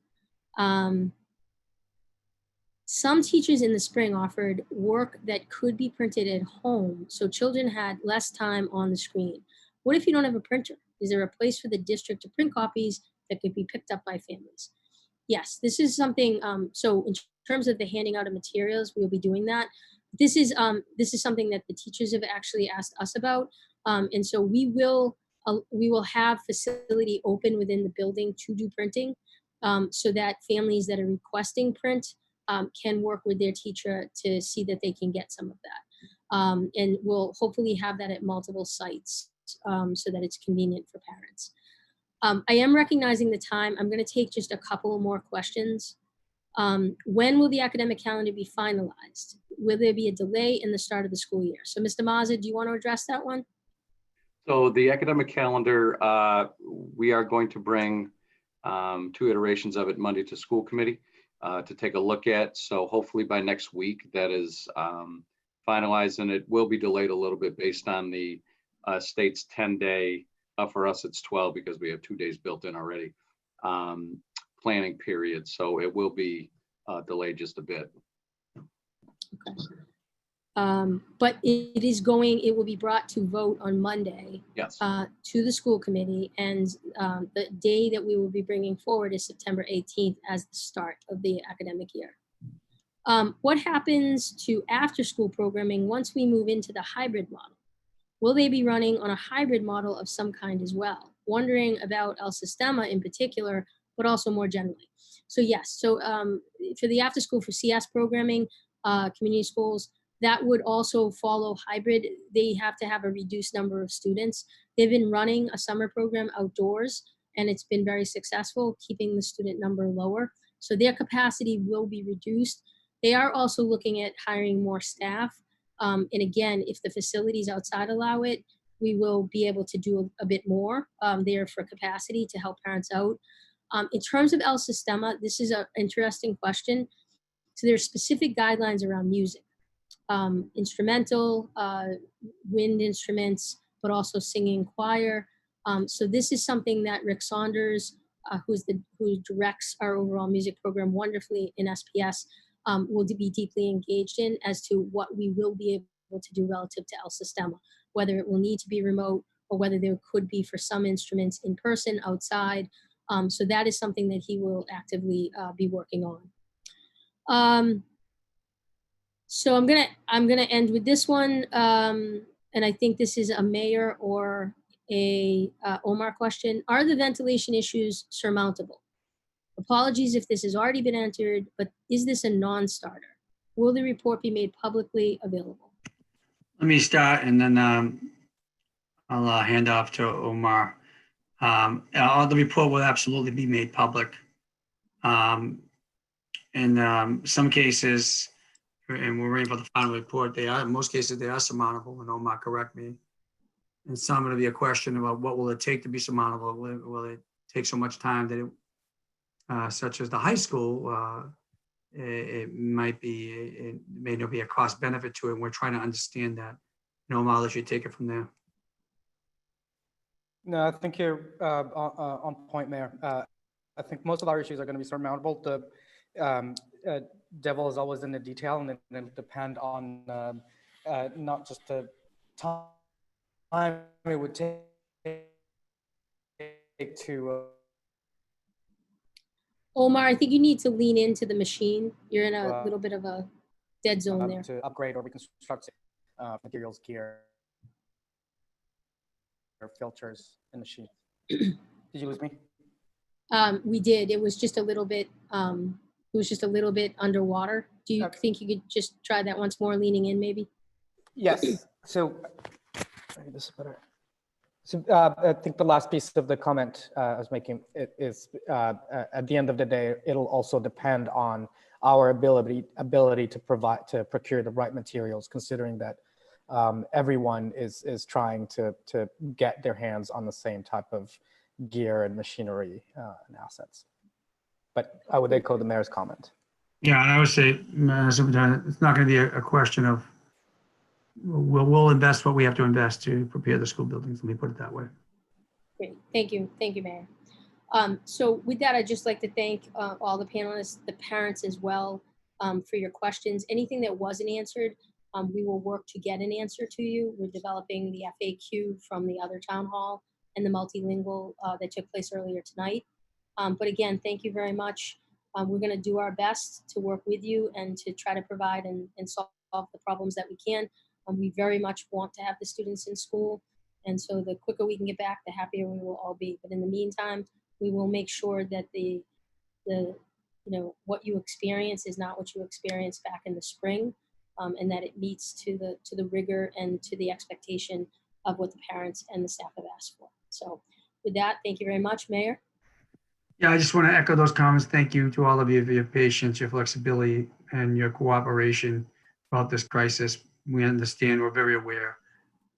Some teachers in the spring offered work that could be printed at home, so children had less time on the screen. What if you don't have a printer? Is there a place for the district to print copies that could be picked up by families? Yes, this is something, so in terms of the handing out of materials, we'll be doing that. This is something that the teachers have actually asked us about. And so we will have facility open within the building to do printing, so that families that are requesting print can work with their teacher to see that they can get some of that. And we'll hopefully have that at multiple sites so that it's convenient for parents. I am recognizing the time. I'm going to take just a couple more questions. When will the academic calendar be finalized? Will there be a delay in the start of the school year? So Mr. Mazza, do you want to address that one? So the academic calendar, we are going to bring 2 iterations of it Monday to school committee to take a look at. So hopefully by next week that is finalized, and it will be delayed a little bit based on the state's 10-day, for us it's 12 because we have 2 days built in already, planning period. So it will be delayed just a bit. Okay. But it will be brought to vote on Monday. Yes. To the school committee, and the day that we will be bringing forward is September 18th as the start of the academic year. What happens to after-school programming once we move into the hybrid model? Will they be running on a hybrid model of some kind as well? Wondering about El Sistema in particular, but also more generally. So yes, so for the after-school for CS programming, community schools, that would also follow hybrid. They have to have a reduced number of students. They've been running a summer program outdoors, and it's been very successful, keeping the student number lower. So their capacity will be reduced. They are also looking at hiring more staff. And again, if the facilities outside allow it, we will be able to do a bit more there for capacity to help parents out. In terms of El Sistema, this is an interesting question. So there's specific guidelines around music. Instrumental, wind instruments, but also singing choir. So this is something that Rick Saunders, who directs our overall music program wonderfully in SPS, will be deeply engaged in as to what we will be able to do relative to El Sistema, whether it will need to be remote or whether there could be for some instruments in person outside. So that is something that he will actively be working on. So I'm gonna end with this one, and I think this is a Mayor or a Omar question. Are the ventilation issues surmountable? Apologies if this has already been answered, but is this a non-starter? Will the report be made publicly available? Let me start and then I'll hand off to Omar. The report will absolutely be made public. In some cases, and we're able to find a report, in most cases, they are surmountable, and Omar, correct me. And some it'll be a question about what will it take to be surmountable? Will it take so much time that it, such as the high school, it may not be a cost benefit to it. And we're trying to understand that. And Omar, I'll let you take it from there. No, I think you're on point, Mayor. I think most of our issues are going to be surmountable. The devil is always in the detail, and it'll depend on not just the time it would take to. Omar, I think you need to lean into the machine. You're in a Wow. little bit of a dead zone there. To upgrade or reconstruct materials, gear, or filters in the machine. Did you lose me? We did. It was just a little bit. It was just a little bit underwater. Do you Okay. think you could just try that once more, leaning in, maybe? Yes. So, maybe this is better. So I think the last piece of the comment I was making is at the end of the day, it'll also depend on our ability to procure the right materials, considering that everyone is trying to get their hands on the same type of gear and machinery and assets. But I would echo the mayor's comment. Yeah, and I would say, Superintendent, it's not going to be a question of, we'll invest what we have to invest to prepare the school buildings. Let me put it that way. Great. Thank you. Thank you, Mayor. So with that, I'd just like to thank all the panelists, the parents as well, for your questions. Anything that wasn't answered, we will work to get an answer to you. We're developing the FAQ from the other town hall and the multilingual that took place earlier tonight. But again, thank you very much. We're going to do our best to work with you and to try to provide and solve the problems that we can. We very much want to have the students in school. And so the quicker we can get back, the happier we will all be. But in the meantime, we will make sure that what you experience is not what you experienced back in the spring, and that it meets to the rigor and to the expectation of what the parents and the staff have asked for. So with that, thank you very much, Mayor. Yeah, I just want to echo those comments. Thank you to all of you for your patience, your flexibility, and your cooperation throughout this crisis. We understand, we're very aware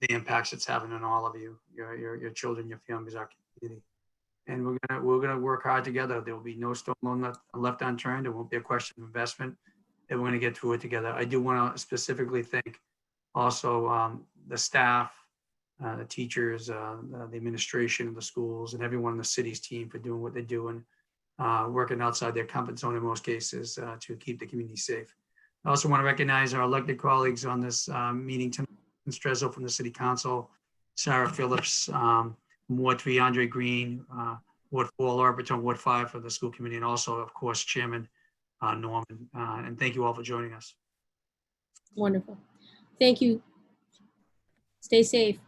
the impacts it's having on all of you, your children, your families, our community. And we're gonna work hard together. There will be no stone left unturned. It won't be a question of investment. And we're gonna get through it together. I do want to specifically thank also the staff, the teachers, the administration of the schools, and everyone in the city's team for doing what they're doing, working outside their comfort zone in most cases to keep the community safe. I also want to recognize our elected colleagues on this meeting tonight. Strezzo from the City Council, Sarah Phillips, Ward 3, Andre Green, Ward 4, Laura Breton, Ward 5 for the school committee, and also, of course, Chairman Norman. And thank you all for joining us. Wonderful. Thank you. Stay safe.